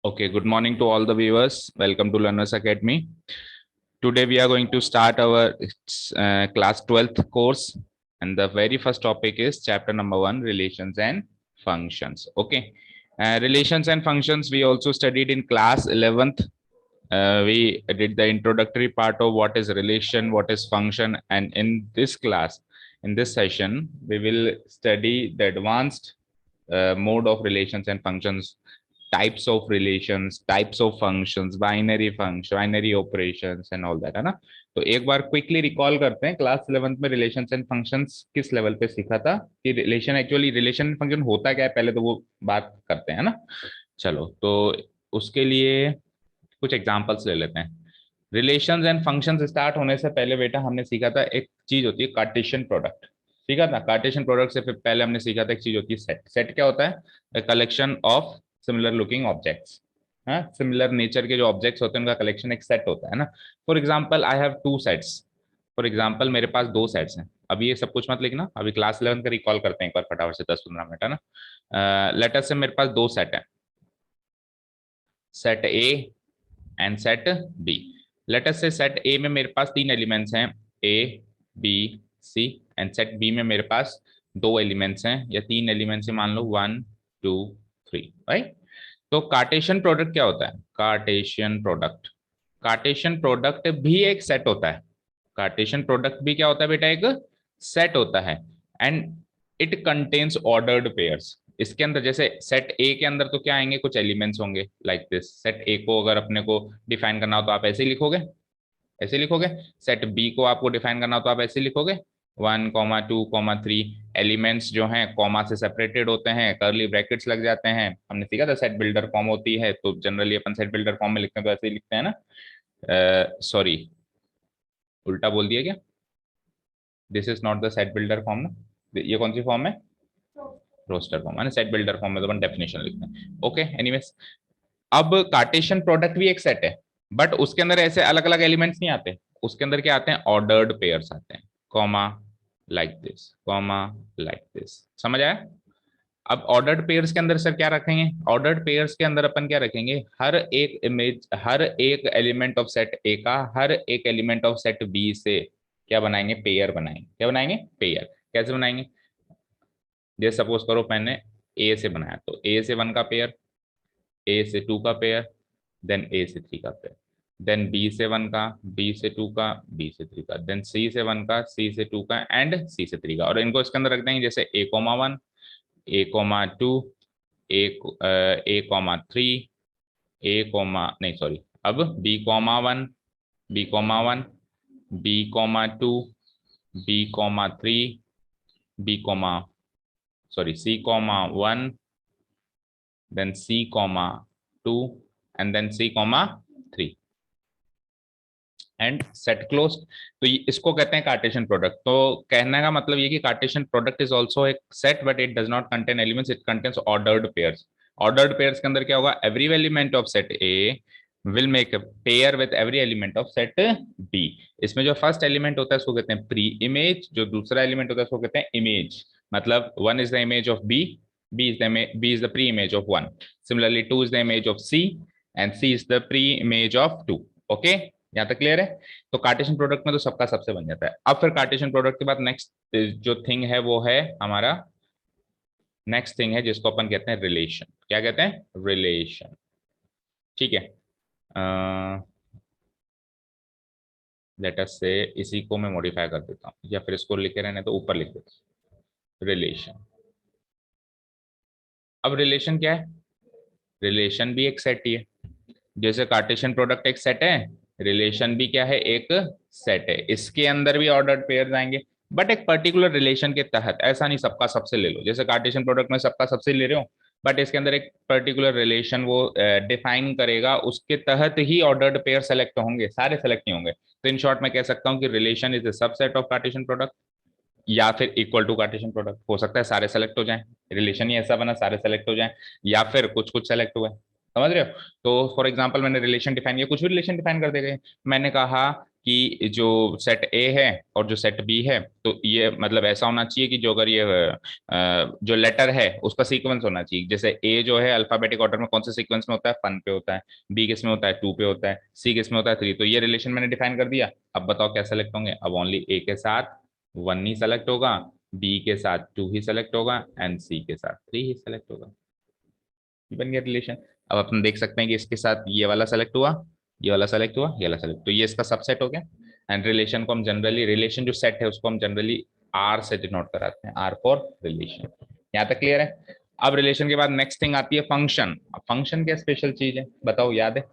Okay, good morning to all the viewers. Welcome to Learners Academy. Today we are going to start our class 12th course, and the very first topic is chapter number 1, relations and functions. Okay, relations and functions we also studied in class 11th. We did the introductory part of what is relation, what is function, and in this class, in this session, we will study the advanced mode of relations and functions, types of relations, types of functions, binary function, binary operations and all that, है ना। तो एक बार quickly recall करते हैं class 11th में relations and functions किस level पे सीखा था, कि रिलेशन एक्चुअली रिलेशन फंक्शन होता क्या है, पहले तो वो बात करते हैं ना। चलो तो उसके लिए कुछ एग्जांपल्स ले लेते हैं। रिलेशंस एंड फंक्शंस स्टार्ट होने से पहले बेटा हमने सीखा था एक चीज होती है कार्टेशियन प्रोडक्ट, सीखा था। कार्टेशियन प्रोडक्ट से फिर पहले हमने सीखा था एक चीज होती है सेट। सेट क्या होता है? Collection of similar looking objects. हाँ, सिमिलर नेचर के जो ऑब्जेक्ट्स होते हैं उनका कलेक्शन एक सेट होता है ना। For example I have two sets. For example मेरे पास दो सेट्स हैं। अभी ये सब कुछ मत लिखना, अभी क्लास 11 का रिकॉल करते हैं एक बार फटाफट से 10-15 मिनट, है ना। लेटर से मेरे पास दो सेट है, set A and set B. लेटर से सेट ए में मेरे पास तीन एलिमेंट्स हैं, A B C, and set B में मेरे पास दो एलिमेंट्स हैं या तीन एलिमेंट्स हैं, मान लो 1 2 3, राइट। तो कार्टेशियन प्रोडक्ट क्या होता है? कार्टेशियन प्रोडक्ट, कार्टेशियन प्रोडक्ट भी एक सेट होता है। कार्टेशियन प्रोडक्ट भी क्या होता है बेटा? एक सेट होता है। And it contains ordered pairs. इसके अंदर जैसे सेट ए के अंदर तो क्या आएंगे, कुछ एलिमेंट्स होंगे लाइक दिस। सेट ए को अगर अपने को डिफाइन करना हो तो आप ऐसे ही लिखोगे, ऐसे लिखोगे। सेट बी को आपको डिफाइन करना हो तो आप ऐसे लिखोगे, 1, 2, 3 एलिमेंट्स जो हैं कॉमा से सेपरेटेड होते हैं, कर्ली ब्रैकेट्स लग जाते हैं। हमने सीखा था सेट बिल्डर फॉर्म होती है, तो जनरली अपन सेट बिल्डर फॉर्म में लिखते हैं तो ऐसे ही लिखते हैं ना। सॉरी, उल्टा बोल दिया क्या? This is not the set builder form ना, ये कौन सी फॉर्म है? रोस्टर फॉर्म है ना। सेट बिल्डर फॉर्म में तो अपन डेफिनेशन लिखते हैं। ओके, एनीवेज, अब कार्टेशियन प्रोडक्ट भी एक सेट है, बट उसके अंदर ऐसे अलग अलग एलिमेंट्स नहीं आते। उसके अंदर क्या आते हैं? ऑर्डर्ड पेयर्स आते हैं, comma like this, comma like this. समझ आया? अब ऑर्डर्ड पेयर्स के अंदर सर क्या रखेंगे? ऑर्डर्ड पेयर्स के अंदर अपन क्या रखेंगे? हर एक इमेज, हर एक एलिमेंट ऑफ सेट ए का हर एक एलिमेंट ऑफ सेट बी से क्या बनाएंगे? पेयर बनाएंगे। क्या बनाएंगे? पेयर। कैसे बनाएंगे? जैसे सपोज करो मैंने ए से बनाया, तो ए से 1 का पेयर, ए से 2 का पेयर, देन ए से 3 का पेयर, देन बी से 1 का, बी से 2 का, बी से 3 का, देन सी से 1 का, सी से 2 का, एंड सी से 3 का। और इनको इसके अंदर रख देंगे जैसे A,1, A,2, A,3, नहीं सॉरी, अब B,1, B,1, B,2, B,3, B, sorry C,1, then C,2 and then C,3 and set close. तो इसको कहते हैं कार्टेशियन प्रोडक्ट। तो कहने का मतलब ये कि कार्टेशियन प्रोडक्ट इज आल्सो एक set, but it does not contain elements, it contains ordered pairs. Ordered pairs के अंदर क्या होगा? Every element of set A will make a pair with every element of set B. इसमें जो first element होता है उसको कहते हैं प्री इमेज, जो दूसरा एलिमेंट होता है उसको कहते हैं इमेज। मतलब 1 is the image of B, B is the pre-image of 1. Similarly, 2 is the image of C, and C is the pre-image of 2. Okay, यहाँ तक क्लियर है? तो कार्टेशियन प्रोडक्ट में तो सबका सबसे बन जाता है। अब फिर कार्टेशियन प्रोडक्ट के बाद नेक्स्ट जो थिंग है वो है हमारा, नेक्स्ट थिंग है जिसको अपन कहते हैं रिलेशन। क्या कहते हैं? रिलेशन। ठीक है, लेट अस से इसी को मैं मॉडिफाई कर देता हूँ, या फिर इसको लिखे रहने तो ऊपर लिख देता हूँ, रिलेशन। अब रिलेशन क्या है? रिलेशन भी एक सेट ही है। जैसे कार्टेशियन प्रोडक्ट एक सेट है, रिलेशन भी क्या है? एक सेट है। इसके अंदर भी ऑर्डर्ड पेयर्स आएंगे, बट एक पर्टिकुलर रिलेशन के तहत। ऐसा नहीं सबका सबसे ले लो, जैसे कार्टेशियन प्रोडक्ट में सबका सबसे ले रहे हो, बट इसके अंदर एक पर्टिकुलर रिलेशन वो डिफाइन करेगा, उसके तहत ही ऑर्डर्ड पेयर सेलेक्ट होंगे, सारे सेलेक्ट नहीं होंगे। तो इन शॉर्ट मैं कह सकता हूँ कि relation is the subset of Cartesian product, या फिर इक्वल टू कार्टेशियन प्रोडक्ट। हो सकता है सारे सेलेक्ट हो जाएं, रिलेशन ही ऐसा बना सारे सेलेक्ट हो जाएं, या फिर कुछ कुछ सेलेक्ट हुए। समझ रहे हो? तो फॉर एग्जांपल मैंने रिलेशन डिफाइन किया, कुछ भी रिलेशन डिफाइन कर देंगे। मैंने कहा कि जो सेट ए है और जो सेट बी है, तो ये मतलब ऐसा होना चाहिए कि जो अगर ये जो लेटर है उसका सीक्वेंस होना चाहिए। जैसे ए जो है अल्फाबेटिक ऑर्डर में कौन से सीक्वेंस में होता है, 1 पे होता है, बी किस में होता है, 2 पे होता है, सी किस में होता है, 3। तो ये रिलेशन मैंने डिफाइन कर दिया। अब बताओ क्या सेलेक्ट होंगे। अब ओनली ए के साथ 1 ही सेलेक्ट होगा, बी के साथ 2 ही सेलेक्ट होगा, एंड सी के साथ 3 ही सेलेक्ट होगा। बन गया रिलेशन। अब अपन देख सकते हैं कि इसके साथ ये वाला सेलेक्ट हुआ, ये वाला सेलेक्ट हुआ, ये वाला सेलेक्ट, तो ये इसका सबसेट हो गया। एंड रिलेशन को हम जनरली, रिलेशन जो सेट है उसको हम जनरली आर से डिनोट कराते हैं, आर फॉर रिलेशन। यहाँ तक क्लियर है। अब रिलेशन के बाद नेक्स्ट थिंग आती है फंक्शन। अब फंक्शन क्या स्पेशल चीज है बताओ, याद है?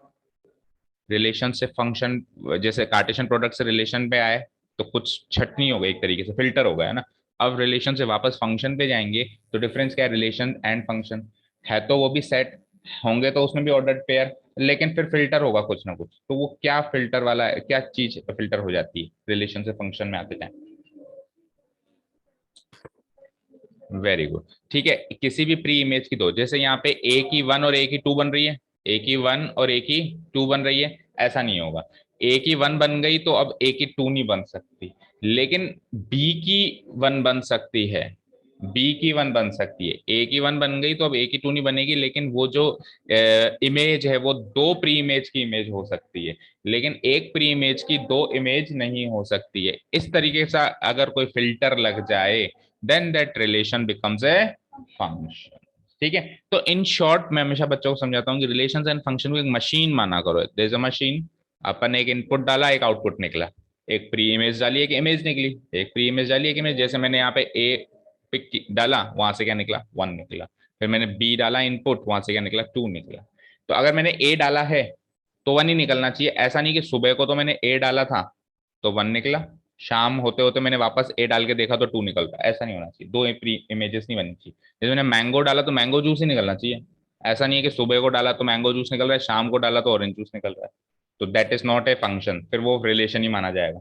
रिलेशन से फंक्शन, जैसे कार्टेशियन प्रोडक्ट से रिलेशन पे आए तो कुछ छटनी हो गई, एक तरीके से फिल्टर हो गया है ना। अब रिलेशन से वापस फंक्शन पे जाएंगे तो डिफरेंस क्या है, रिलेशन एंड फंक्शन है तो वो भी सेट होंगे, तो उसमें भी ऑर्डर्ड पेयर, लेकिन फिर फिल्टर होगा कुछ ना कुछ। तो वो क्या फिल्टर वाला है, क्या चीज फिल्टर हो जाती है रिलेशन से फंक्शन में आते टाइम? Very good. ठीक है, किसी भी प्री इमेज की दो, जैसे यहाँ पे ए की 1 और ए की 2 बन रही है, ए की 1 और ए की 2 बन रही है, ऐसा नहीं होगा। ए की 1 बन गई तो अब ए की 2 नहीं बन सकती, लेकिन बी की 1 बन सकती है, बी की 1 बन सकती है। ए की 1 बन गई तो अब ए की 2 नहीं बनेगी, लेकिन वो जो इमेज है वो दो प्री इमेज की इमेज हो सकती है, लेकिन एक प्री इमेज की दो इमेज नहीं हो सकती है। इस तरीके से अगर कोई फिल्टर लग जाए then that relation becomes a function। ठीक है। तो इन शॉर्ट मैं हमेशा बच्चों को समझाता हूँ कि रिलेशंस एंड फंक्शन को एक मशीन माना करो। देयर इज अ मशीन, अपन एक इनपुट डाला, एक आउटपुट निकला, एक प्री इमेज डाली, एक इमेज निकली, एक प्री इमेज डाली, एक इमेज। जैसे मैंने यहाँ पे ए पिक डाला, वहां से क्या निकला, 1 निकला। फिर मैंने बी डाला इनपुट, वहां से क्या निकला, 2 निकला। तो अगर मैंने ए डाला है तो 1 ही निकलना चाहिए। ऐसा नहीं कि सुबह को तो मैंने ए डाला था तो 1 निकला, शाम होते होते मैंने वापस ए डाल के देखा तो 2 निकलता। ऐसा नहीं होना चाहिए, दो इमेजेस नहीं बननी चाहिए। जैसे मैंने मैंगो डाला तो मैंगो जूस ही निकलना चाहिए। ऐसा नहीं है कि सुबह को डाला तो मैंगो जूस निकल रहा है, शाम को डाला तो ऑरेंज जूस निकल रहा है। तो that is not a function, फिर वो रिलेशन ही माना जाएगा,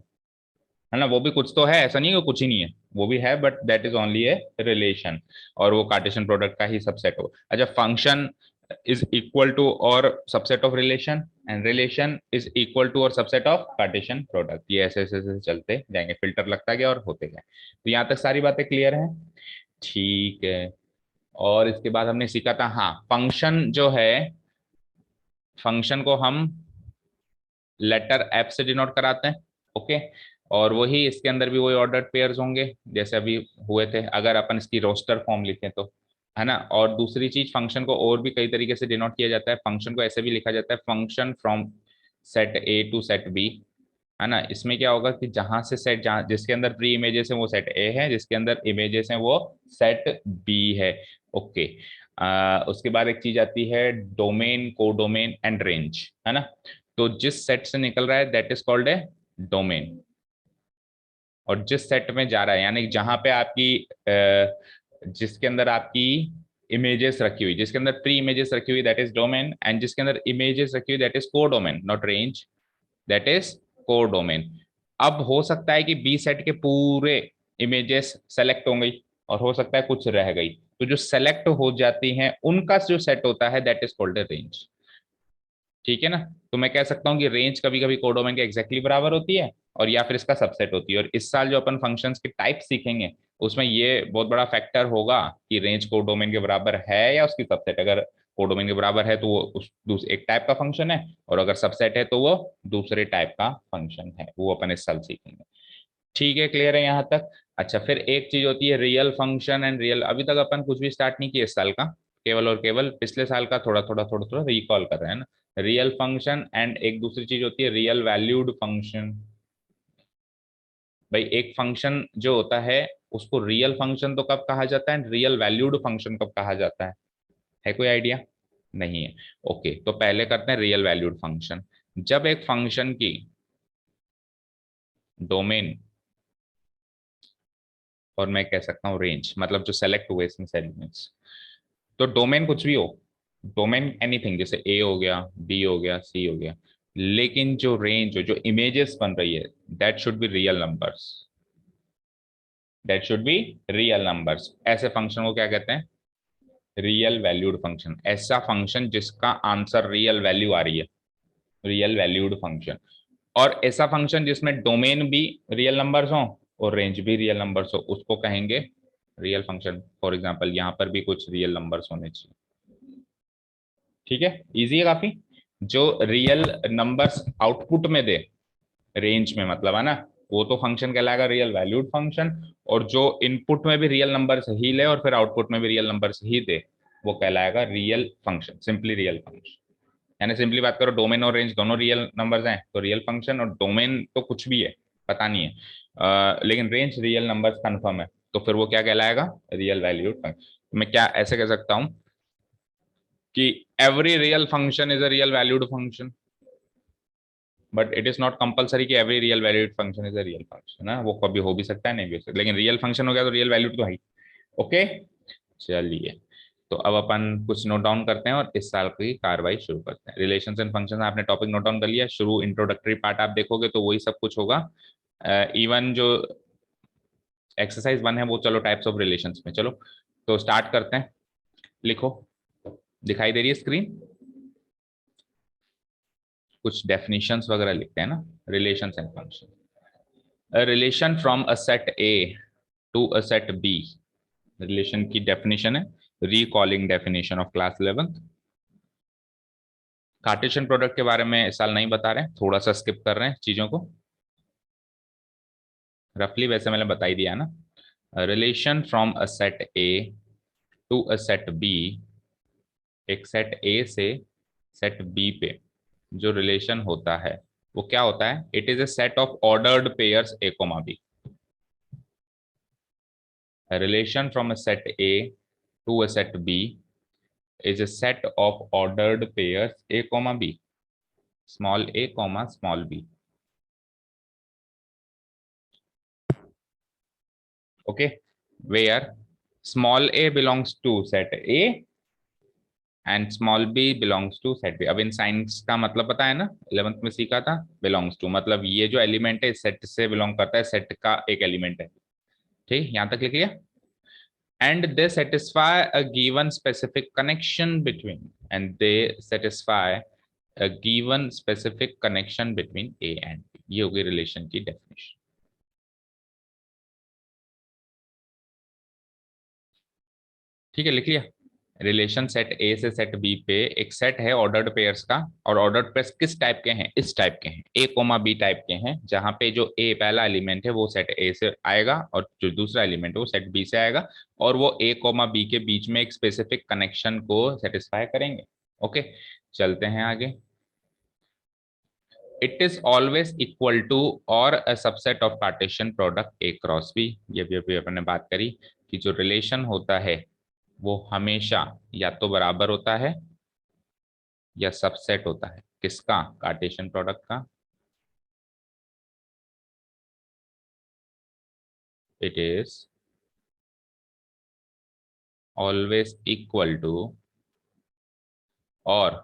है ना। वो भी कुछ तो है, ऐसा नहीं है कि कुछ ही नहीं है, वो भी है, but that is only a relation, और वो कार्टेशियन प्रोडक्ट का ही सबसेट हो। अच्छा, फंक्शन इज इक्वल टू और subset of relation, and relation is equal to और सबसेट ऑफ कार्टेशियन प्रोडक्ट। ये ऐसे ऐसे ऐसे चलते जाएंगे, फिल्टर लगता गया और होते गए। तो यहाँ तक सारी बातें क्लियर हैं? ठीक है। और इसके बाद हमने सीखा था, हाँ, फंक्शन जो है, फंक्शन को हम लेटर एफ से डिनोट कराते हैं। ओके। और वही इसके अंदर भी वही ऑर्डर्ड पेयर्स होंगे जैसे अभी हुए थे, अगर अपन इसकी रोस्टर फॉर्म लिखें तो, है ना। और दूसरी चीज, फंक्शन को और भी कई तरीके से डिनोट किया जाता है। फंक्शन को ऐसे भी लिखा जाता है, function from set A to set B, है ना। इसमें क्या होगा कि जहां से सेट, जहां जिसके अंदर प्री इमेजेस है वो सेट ए है, जिसके अंदर इमेजेस हैं वो सेट बी है। ओके। उसके बाद एक चीज आती है डोमेन, कोडोमेन एंड रेंज, है ना। तो जिस सेट से निकल रहा है that is called a domain, और जिस सेट में जा रहा है, यानी जहां पे आपकी जिसके अंदर आपकी इमेजेस रखी हुई, जिसके अंदर प्री इमेजेस रखी हुई दैट इज डोमेन, एंड जिसके अंदर इमेजेस रखी हुई that is codomain, not range, that is codomain. अब हो सकता है कि बी सेट के पूरे इमेजेस सेलेक्ट हो गई, और हो सकता है कुछ रह गई, तो जो सेलेक्ट हो जाती हैं उनका जो सेट होता है that is called a range. ठीक है ना। तो मैं कह सकता हूँ कि रेंज कभी कभी कोडोमेन के एग्जैक्टली बराबर होती है, और या फिर इसका सबसेट होती है। और इस साल जो अपन फंक्शंस के टाइप सीखेंगे उसमें ये बहुत बड़ा फैक्टर होगा कि रेंज कोडोमेन के बराबर है या उसकी सबसेट। अगर कोडोमेन के बराबर है तो वो एक टाइप का फंक्शन है, और अगर सबसेट है तो वो दूसरे टाइप का फंक्शन है। वो अपन इस साल सीखेंगे। ठीक है, क्लियर है यहाँ तक? अच्छा, फिर एक चीज होती है रियल फंक्शन एंड रियल। अभी तक अपन कुछ भी स्टार्ट नहीं किया इस साल का, केवल और केवल पिछले साल का थोड़ा थोड़ा थोड़ा थोड़ा रिकॉल कर रहे हैं ना। रियल फंक्शन एंड एक दूसरी चीज होती है रियल वैल्यूड फंक्शन। भाई एक फंक्शन जो होता है उसको रियल फंक्शन तो कब कहा जाता है, रियल वैल्यूड फंक्शन कब कहा जाता है कोई आइडिया? नहीं है। ओके, तो पहले करते हैं रियल वैल्यूड फंक्शन। जब एक फंक्शन की डोमेन, और मैं कह सकता हूँ रेंज, मतलब जो सेलेक्ट हुए इसमें एलिमेंट्स, तो डोमेन कुछ भी हो, डोमेन एनीथिंग, जैसे ए हो गया, बी हो गया, सी हो गया, लेकिन जो रेंज हो, जो इमेजेस बन रही है that should be real numbers, that should be real numbers. ऐसे फंक्शन को क्या कहते हैं, रियल वैल्यूड फंक्शन। ऐसा फंक्शन जिसका आंसर रियल वैल्यू आ रही है, रियल वैल्यूड फंक्शन। और ऐसा फंक्शन जिसमें डोमेन भी रियल नंबर्स हो और रेंज भी रियल नंबर्स हो उसको कहेंगे रियल फंक्शन। फॉर एग्जांपल यहाँ पर भी कुछ रियल नंबर्स होने चाहिए। ठीक है, इजी है काफी। जो रियल नंबर्स आउटपुट में दे रेंज में, मतलब है ना, वो तो फंक्शन कहलाएगा रियल वैल्यूड फंक्शन। और जो इनपुट में भी रियल नंबर्स ही ले और फिर आउटपुट में भी रियल नंबर्स ही दे, वो कहलाएगा real function, simply real function. यानी सिंपली बात करो, डोमेन और रेंज दोनों रियल नंबर्स हैं तो रियल फंक्शन, और डोमेन तो कुछ भी है पता नहीं है, लेकिन रेंज रियल नंबर्स कंफर्म है, तो फिर वो क्या कहलाएगा, रियल वैल्यूड फंक्शन। मैं क्या ऐसे कह सकता हूं कि every real function is a real valued function, but it is not compulsory कि every real valued function is a real function ना, वो कभी हो भी सकता है नहीं भी हो सकता, लेकिन रियल फंक्शन हो गया तो रियल वैल्यूड तो है। ओके, चलिए, तो अब अपन कुछ नोट डाउन करते हैं और इस साल की कार्रवाई शुरू करते हैं। रिलेशंस एंड फंक्शंस आपने टॉपिक नोट डाउन कर लिया, शुरू इंट्रोडक्टरी पार्ट आप देखोगे तो वही सब कुछ होगा। इवन जो एक्सरसाइज 1 है वो चलो टाइप्स ऑफ रिलेशंस में, चलो तो स्टार्ट करते हैं। लिखो, दिखाई दे रही है स्क्रीन? कुछ डेफिनेशंस वगैरह लिखते हैं ना, relations and function. A relation from a set A to a set B, relation की डेफिनेशन है, recalling definition of class 11th। Cartesian product के बारे में इस साल नहीं बता रहे हैं, थोड़ा सा स्किप कर रहे हैं चीजों को, रफली वैसे मैंने बता ही दिया ना। Relation from a set A to a set B, एक सेट ए से सेट बी पे जो रिलेशन होता है वो क्या होता है, it is a set of ordered pairs A comma B. Relation from a set A to a set B is a set of ordered pairs a comma b, small a comma small b. Okay, where small a belongs to set a and small B belongs to set B. अब इन science का मतलब पता है ना, 11th में सीखा था, बिलोंग्स टू मतलब ये जो एलिमेंट है सेट से बिलोंग करता है, सेट का एक एलिमेंट है। ठीक, यहां तक लिख लिया। And they satisfy a given specific connection between, and they satisfy a given specific connection between A and B, ये होगी रिलेशन की डेफिनेशन। ठीक है, लिख लिया। रिलेशन सेट ए से सेट बी पे एक सेट है ऑर्डर्ड पेयर्स का, और ऑर्डर्ड पेयर्स किस टाइप के हैं, इस टाइप के हैं, ए कोमा बी टाइप के हैं, जहां पे जो ए पहला एलिमेंट है वो सेट ए से आएगा और जो दूसरा एलिमेंट है वो सेट बी से आएगा, और वो ए कोमा बी के बीच में एक स्पेसिफिक कनेक्शन को सेटिस्फाई करेंगे। ओके, चलते हैं आगे। It is always equal to और a subset of Cartesian product A cross B, ये भी अपन ने बात करी कि जो रिलेशन होता है वो हमेशा या तो बराबर होता है या सबसेट होता है, किसका, कार्टेशियन प्रोडक्ट का। It is always equal to और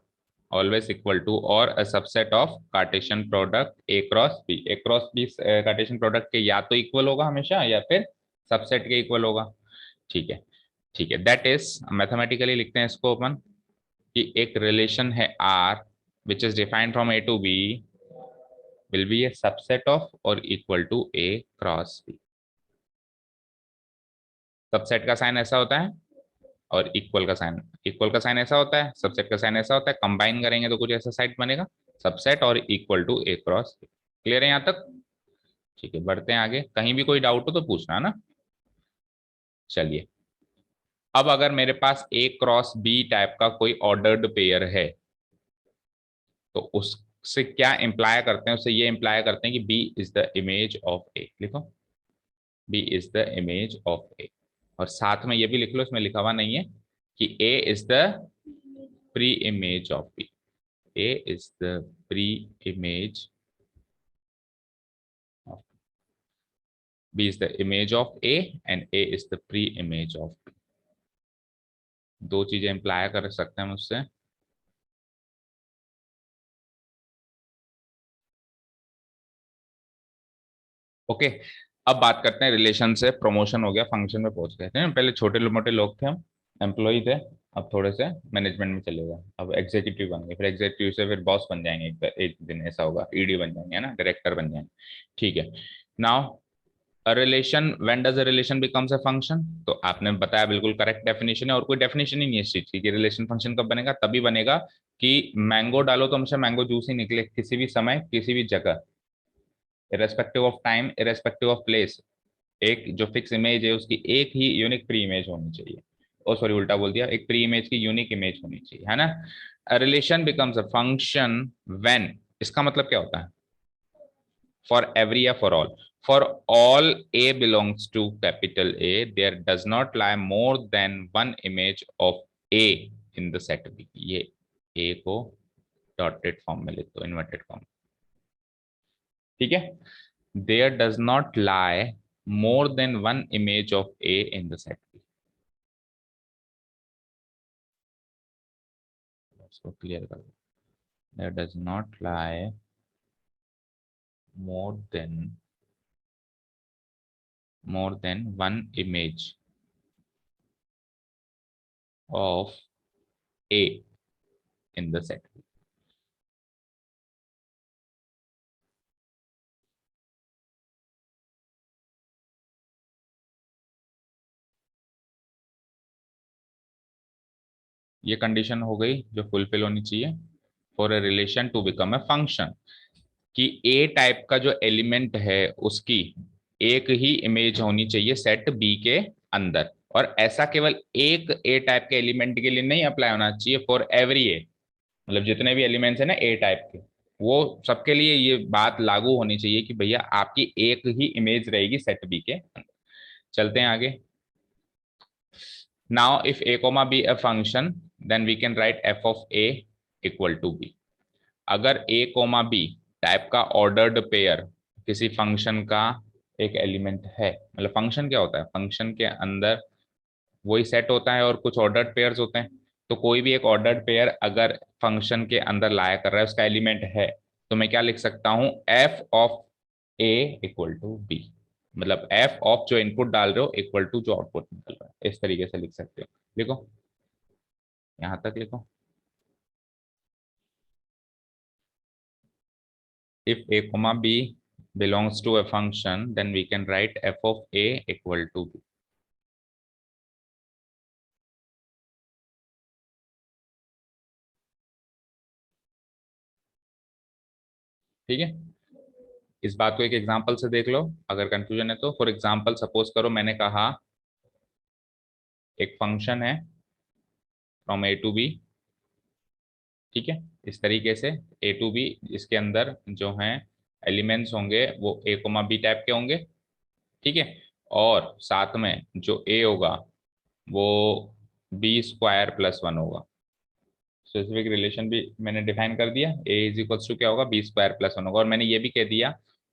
ऑलवेज इक्वल टू और a subset of Cartesian product A cross B. A cross B Cartesian product के या तो इक्वल होगा हमेशा या फिर सबसेट के इक्वल होगा। ठीक है, ठीक है, दैट इज मैथमेटिकली लिखते हैं इसको अपन कि एक रिलेशन है R which is defined from A to B will be a subset of और equal to A cross B. Subset का साइन ऐसा होता है और इक्वल का साइन ऐसा होता है, सबसेट का साइन ऐसा होता है, कंबाइन करेंगे तो कुछ ऐसा साइड बनेगा, सबसेट और equal to A cross B. Clear है यहाँ तक? ठीक है, बढ़ते हैं आगे, कहीं भी कोई डाउट हो तो पूछना ना। चलिए, अब अगर मेरे पास ए क्रॉस बी टाइप का कोई ऑर्डर्ड पेयर है तो उससे क्या इंप्लाय करते हैं, उससे ये इंप्लाय करते हैं कि B is the image of A. लिखो, B is the image of A, और साथ में ये भी लिख लो, इसमें लिखा हुआ नहीं है कि A is the pre image of B. A is the pre image of B, is the image of A and A is the pre image of B. दो चीजें इंप्लाय कर सकते हैं मुझसे। ओके, अब बात करते हैं रिलेशन से, प्रमोशन हो गया, फंक्शन में पहुंच गए थे। पहले छोटे मोटे लोग थे हम, एम्प्लॉय थे, अब थोड़े से मैनेजमेंट में चलेगा, अब एग्जीक्यूटिव बन गए, फिर एग्जीक्यूटिव से फिर बॉस बन जाएंगे, एक दिन ऐसा होगा, ईडी बन जाएंगे, है ना, डायरेक्टर बन जाएंगे। ठीक है। Now a relation, when does a relation becomes a function, तो आपने बताया बिल्कुल करेक्ट डेफिनेशन है, और कोई डेफिनेशन ही नहीं है इस चीज की कि रिलेशन फंक्शन कब बनेगा। तभी बनेगा कि मैंगो डालो तो हमेशा मैंगो जूस ही निकले, किसी भी समय किसी भी जगह, irrespective of time irrespective of place. एक जो फिक्स इमेज है उसकी एक ही यूनिक प्री इमेज होनी चाहिए। ओ सॉरी, उल्टा बोल दिया, एक प्री इमेज की यूनिक इमेज होनी चाहिए, है ना। Relation becomes a function when, इसका मतलब क्या होता है, फॉर एवरी या for all, for all A belongs to capital A there does not lie more than one image of A in the set B. ये ए को dotted form में लिख दो, इन्वर्टेड फॉर्म, ठीक है। There does not lie more than one image of A in the set B. इसको clear कर दो, there does not lie more than one image of A in the set. ये condition हो गई जो fulfil होनी चाहिए for a relation to become a function, कि ए टाइप का जो एलिमेंट है उसकी एक ही इमेज होनी चाहिए सेट बी के अंदर, और ऐसा केवल एक ए टाइप के एलिमेंट के लिए नहीं अप्लाई होना चाहिए, फॉर एवरी ए, मतलब जितने भी एलिमेंट्स है ना ए टाइप के, वो सबके लिए ये बात लागू होनी चाहिए कि भैया आपकी एक ही इमेज रहेगी सेट बी के अंदर। चलते हैं आगे। Now if a comma b a function then we can write f of a equal to b. अगर ए कोमा बी टाइप का ऑर्डर्ड पेयर किसी फंक्शन का एक एलिमेंट है, मतलब फंक्शन क्या होता है, फंक्शन के अंदर वही सेट होता है और कुछ ऑर्डर्ड पेयर्स होते हैं, तो कोई भी एक ऑर्डर्ड पेयर अगर फंक्शन के अंदर लाया कर रहा है, उसका एलिमेंट है, तो मैं क्या लिख सकता हूं, f of a equal to b, मतलब एफ ऑफ जो इनपुट डाल रहे हो इक्वल टू जो आउटपुट निकल रहा है, इस तरीके से लिख सकते हो। लिखो, यहां तक लिखो। if a comma b belongs to a function then we can write f of a equal to b। ठीक है, इस बात को एक एग्जांपल से देख लो, अगर कंफ्यूजन है तो। फॉर एग्जांपल सपोज करो मैंने कहा एक फंक्शन है फ्रॉम ए टू बी, ठीक है, इस तरीके से ए टू बी, इसके अंदर जो हैं एलिमेंट्स होंगे वो ए कोमा बी टाइप के होंगे, ठीक है, और साथ में जो ए होगा वो बी स्क्वायर प्लस वन होगा। स्पेसिफिक रिलेशन भी मैंने डिफाइन कर दिया, ए इज इक्वल्स टू क्या होगा, बी स्क्वायर प्लस वन होगा, और मैंने ये भी कह दिया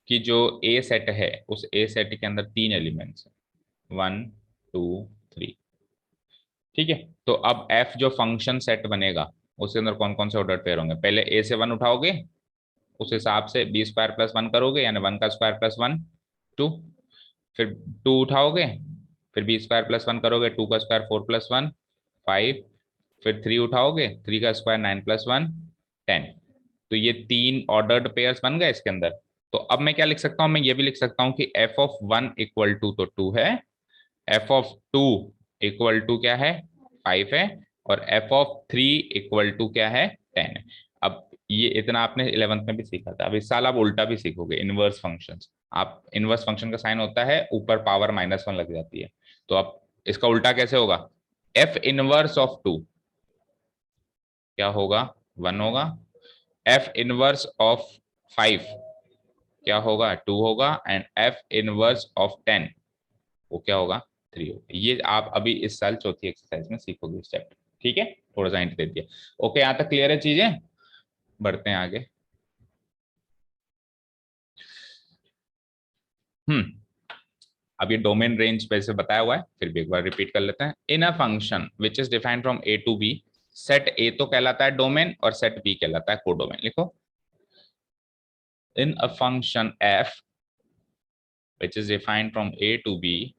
कि जो ए सेट है उस ए सेट के अंदर तीन एलिमेंट्स हैं, वन टू थ्री, ठीक है। तो अब एफ जो फंक्शन सेट बनेगा उसके अंदर कौन कौन से ऑर्डर पेयर होंगे, पहले ए से वन उठाओगे, उस हिसाब से बी स्क्वायर प्लस वन करोगे, यानी वन का स्क्वायर प्लस वन, टू, फिर टू उठाओगे, फिर बी स्क्वायर प्लस वन करोगे, टू का square four plus one five, फिर थ्री उठाओगे, थ्री का square nine plus one ten. तो ये तीन ऑर्डर्ड पेयर्स बन गए इसके अंदर। तो अब मैं क्या लिख सकता हूं, मैं ये भी लिख सकता हूं कि f of one equal to तो टू है, f of two equal to क्या है, फाइव है, और f of three equal to क्या है, टेन है। अब ये इतना आपने इलेवंथ में भी सीखा था, अब इस साल आप उल्टा भी सीखोगे, इनवर्स फंक्शंस। आप इनवर्स फंक्शन का साइन होता है ऊपर पावर माइनस वन लग जाती है, तो अब इसका उल्टा कैसे होगा, एफ इनवर्स ऑफ टू क्या होगा, वन होगा, एफ इनवर्स ऑफ फाइव क्या होगा, टू होगा, and F inverse of ten वो क्या होगा, थ्री होगा। ये आप अभी इस साल चौथी एक्सरसाइज में सीखोगे इस चैप्टर, ठीक है, थोड़ा सा हिंट दे दिया। ओके, यहाँ तक क्लियर है चीजें, बढ़ते हैं आगे। हम्म, अब ये डोमेन रेंज वैसे बताया हुआ है, फिर भी एक बार रिपीट कर लेते हैं। In a function which is defined from A to B, set A तो कहलाता है डोमेन और सेट बी कहलाता है कोडोमेन। लिखो, in a function F which is defined from A to B,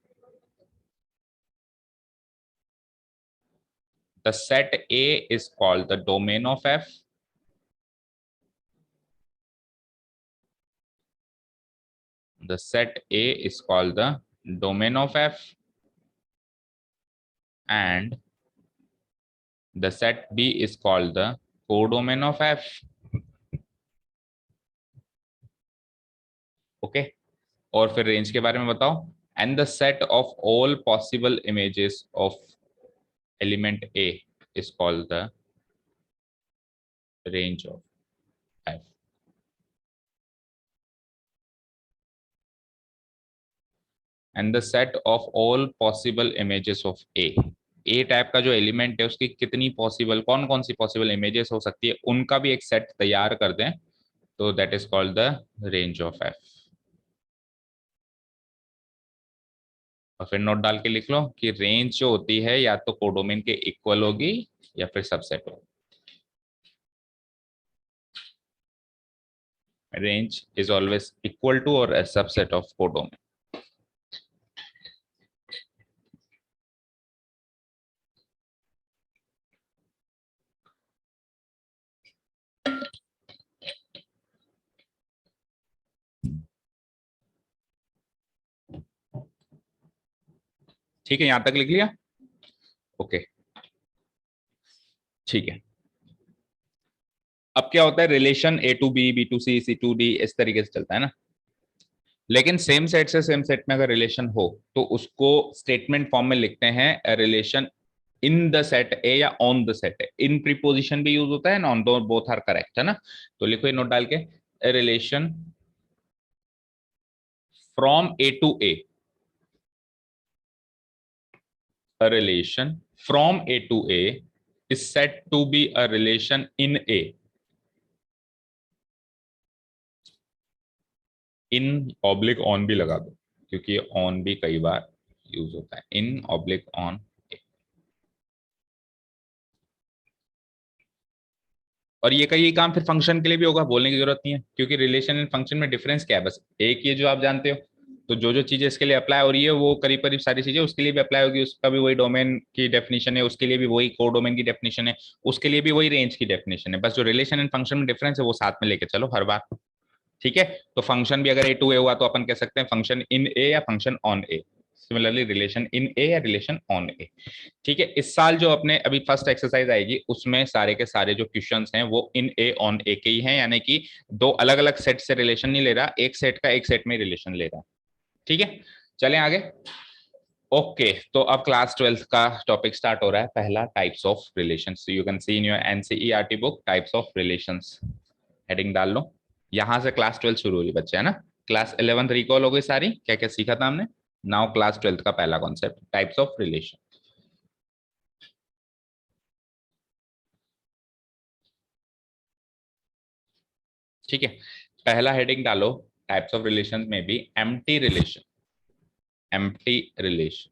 The set A is called the domain of F. The set A is called the domain of F, and the set B is called the codomain of F. Okay okay? और फिर range के बारे में बताओ. And the set of all possible images of element A is called the range of F. And the set of all possible images of A. A type का जो element है उसकी कितनी पॉसिबल, कौन कौन सी पॉसिबल इमेजेस हो सकती है, उनका भी एक सेट तैयार कर दें, तो that is called the range of F. और फिर नोट डाल के लिख लो कि रेंज जो होती है या तो कोडोमेन के इक्वल होगी या फिर सबसेट होगी. Range is always equal to और a subset of codomain. ठीक है, यहां तक लिख लिया. ओके ठीक है. अब क्या होता है, relation A to B, B to C, C to D, इस तरीके से चलता है ना. लेकिन सेम सेट से सेम सेट में अगर रिलेशन हो तो उसको स्टेटमेंट फॉर्म में लिखते हैं relation in the set A या on the set A. In preposition भी यूज होता है, ऑन दो, बोथ आर करेक्ट है ना. तो लिखो ये नोट डाल के, relation from A to A. A relation from A to A is said to be a relation in A. In oblique on भी लगा दो क्योंकि ऑन भी कई बार यूज होता है. इन ऑब्लिक ऑन. और ये का ये काम फिर फंक्शन के लिए भी होगा, बोलने की जरूरत नहीं है, क्योंकि रिलेशन एंड फंक्शन में डिफरेंस क्या है, बस एक ये जो आप जानते हो. तो जो जो चीजें इसके लिए अप्लाई हो रही है वो करीब करीब सारी चीजें उसके लिए भी अप्लाई होगी. उसका भी वही डोमेन की डेफिनेशन है, उसके लिए भी वही को डोमेन की डेफिनेशन है, उसके लिए भी वही रेंज की डेफिनेशन है. बस जो रिलेशन एंड फंक्शन में डिफरेंस है वो साथ में लेके चलो हर बार. ठीक है. तो फंक्शन भी अगर ए टू ए हुआ तो अपन कह सकते हैं फंक्शन इन ए या function on A. Similarly relation in A या रिलेशन ऑन ए. ठीक है. इस साल जो अपने अभी फर्स्ट एक्सरसाइज आएगी उसमें सारे के सारे जो क्वेश्चंस हैं वो इन ए ऑन ए के ही हैं, यानी कि दो अलग अलग सेट से रिलेशन नहीं ले रहा, एक सेट का एक सेट में रिलेशन ले रहा. ठीक है. चलें आगे. ओके तो अब क्लास 12th का टॉपिक स्टार्ट हो रहा है, पहला types of relations. You can see in your NCERT book types of relations. Heading डाल लो. यहां से क्लास 12 शुरू हुई बच्चे है ना. क्लास 11th रिकॉल हो गई सारी, क्या क्या सीखा था हमने. नाउ क्लास 12th का पहला कॉन्सेप्ट, टाइप्स ऑफ रिलेशन. ठीक है. पहला हेडिंग डालो, टाइप्स ऑफ रिलेशन में भी एम्प्टी रिलेशन. एम्प्टी रिलेशन,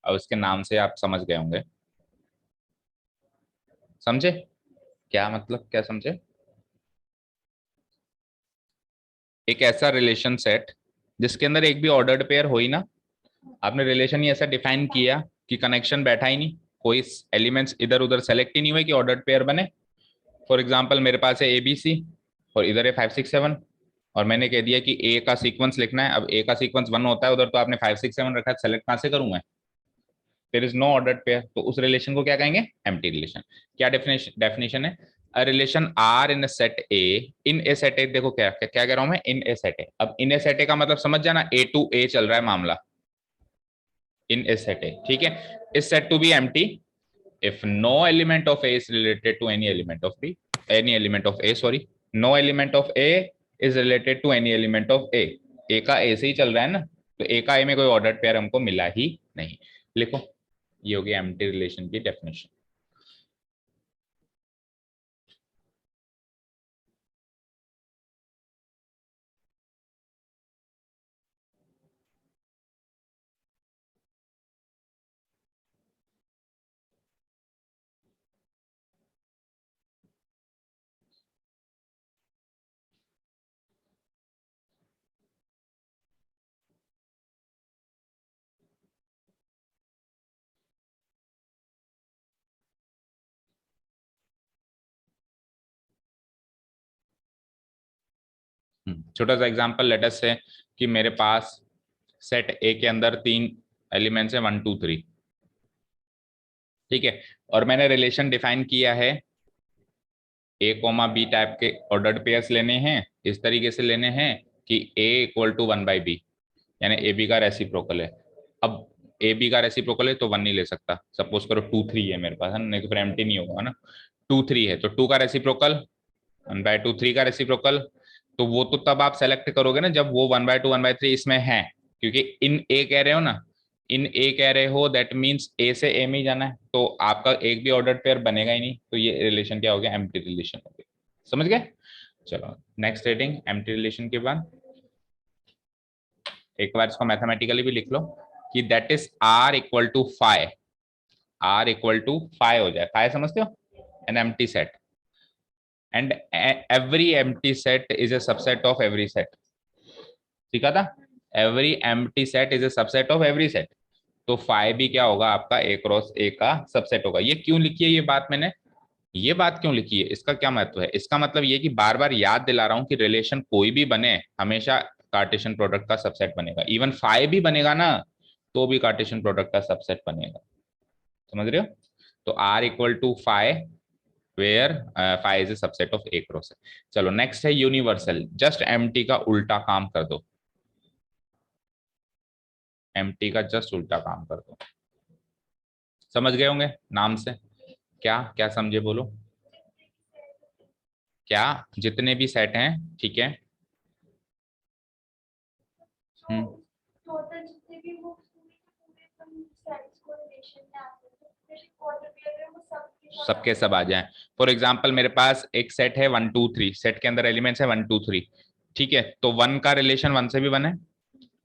अब इसके नाम से आप समझ गए होंगे. समझे क्या मतलब, क्या समझे. एक ऐसा रिलेशन सेट जिसके अंदर एक भी ऑर्डर्ड पेयर हो ही ना. आपने रिलेशन ही ऐसा डिफाइन किया कि कनेक्शन बैठा ही नहीं, कोई एलिमेंट्स इधर उधर सेलेक्ट ही नहीं हुए कि ऑर्डर्ड पेयर बने. फॉर एग्जाम्पल मेरे पास है ABC और इधर है 5 6 7, और मैंने कह दिया कि ए का सीक्वेंस लिखना है. अब ए का सीक्वेंस 1 होता है, उधर तो आपने 5 6 7 रखा है, सेलेक्ट कहां से करूं मैं. There is no ordered pair, तो उस रिलेशन को क्या कहेंगे, एम्प्टी रिलेशन. क्या डेफिनेशन है, a relation R in set A. In A set A, देखो क्या क्या, क्या कह रहा हूं मैं, इन ए सेट ए. अब इन ए सेट ए का मतलब समझ जाना, ए टू ए चल रहा है मामला. इन ए सेट ए, ठीक है. Is said to be empty if no element of A is related to any element of B, any element of A, sorry, no element of A is related to any element of A. A का A से ही चल रहा है ना, तो A का A में कोई ऑर्डर्ड पेयर हमको मिला ही नहीं. लिखो, ये होगी एम्प्टी रिलेशन की डेफिनेशन. छोटा सा एग्जांपल लेट अस से कि मेरे पास सेट ए के अंदर 3 एलिमेंट्स है 1 2 3, ठीक है, और मैंने रिलेशन डिफाइन किया है ए कोमा बी टाइप के ऑर्डर्ड पेयर्स लेने हैं, इस तरीके से लेने हैं कि ए इक्वल टू 1/b, यानी ए बी का रेसिप्रोकल है। अब ए बी का रेसिप्रोकल है तो 1 नहीं ले सकता, सपोज करो 2 3 है मेरे पास, है ना, नहीं तो फिर एम्प्टी नहीं होगा ना। 2 3 है तो 2 का रेसिप्रोकल 1/2, 3 का रेसिप्रोकल, तो वो तो तब आप सेलेक्ट करोगे ना जब वो 1/2 1/3 इसमें है, क्योंकि इन ए कह रहे हो ना, इन ए कह रहे हो, दैट मीन्स ए से ए में ही जाना है, तो आपका एक भी ऑर्डर पेयर बनेगा ही नहीं, तो ये रिलेशन क्या हो गया, एम्प्टी रिलेशन हो गया। समझ गए? चलो नेक्स्ट हेडिंग एम्प्टी रिलेशन के बाद एक बार इसको मैथमेटिकली भी लिख लो कि that is R equal to five, R equal to five हो जाए, फाइव समझते हो, an empty set, and every empty set is a subset of every set, ठीक है था, every empty set is a subset of every set, तो five भी क्या होगा आपका ए क्रॉस ए का सबसेट होगा। ये क्यों लिखी है ये बात मैंने, ये बात क्यों लिखी है, इसका क्या महत्व है, इसका मतलब ये कि बार बार याद दिला रहा हूं कि रिलेशन कोई भी बने हमेशा कार्टेशियन प्रोडक्ट का सबसेट बनेगा, इवन फाइव भी बनेगा ना तो भी कार्टेशियन प्रोडक्ट का सबसेट बनेगा। समझ रहे हो? तो R equal to five where five is a subset of A cross A. चलो नेक्स्ट है यूनिवर्सल, जस्ट एम्प्टी का उल्टा काम कर दो, एम्प्टी का जस्ट उल्टा काम कर दो। समझ गए होंगे नाम से, क्या क्या समझे बोलो, क्या जितने भी सेट हैं, ठीक है, हम्म, टोटल जितने भी वो पूरे पूरे सेट्स को रिलेशन में आते हैं, तो फिर क्वार्टर पेयर में वो सबके सब आ जाएं। फॉर एग्जाम्पल मेरे पास एक सेट है 1 2 3, सेट के अंदर एलिमेंट्स है 1 2 3, ठीक है, तो 1 का रिलेशन 1 से भी बने,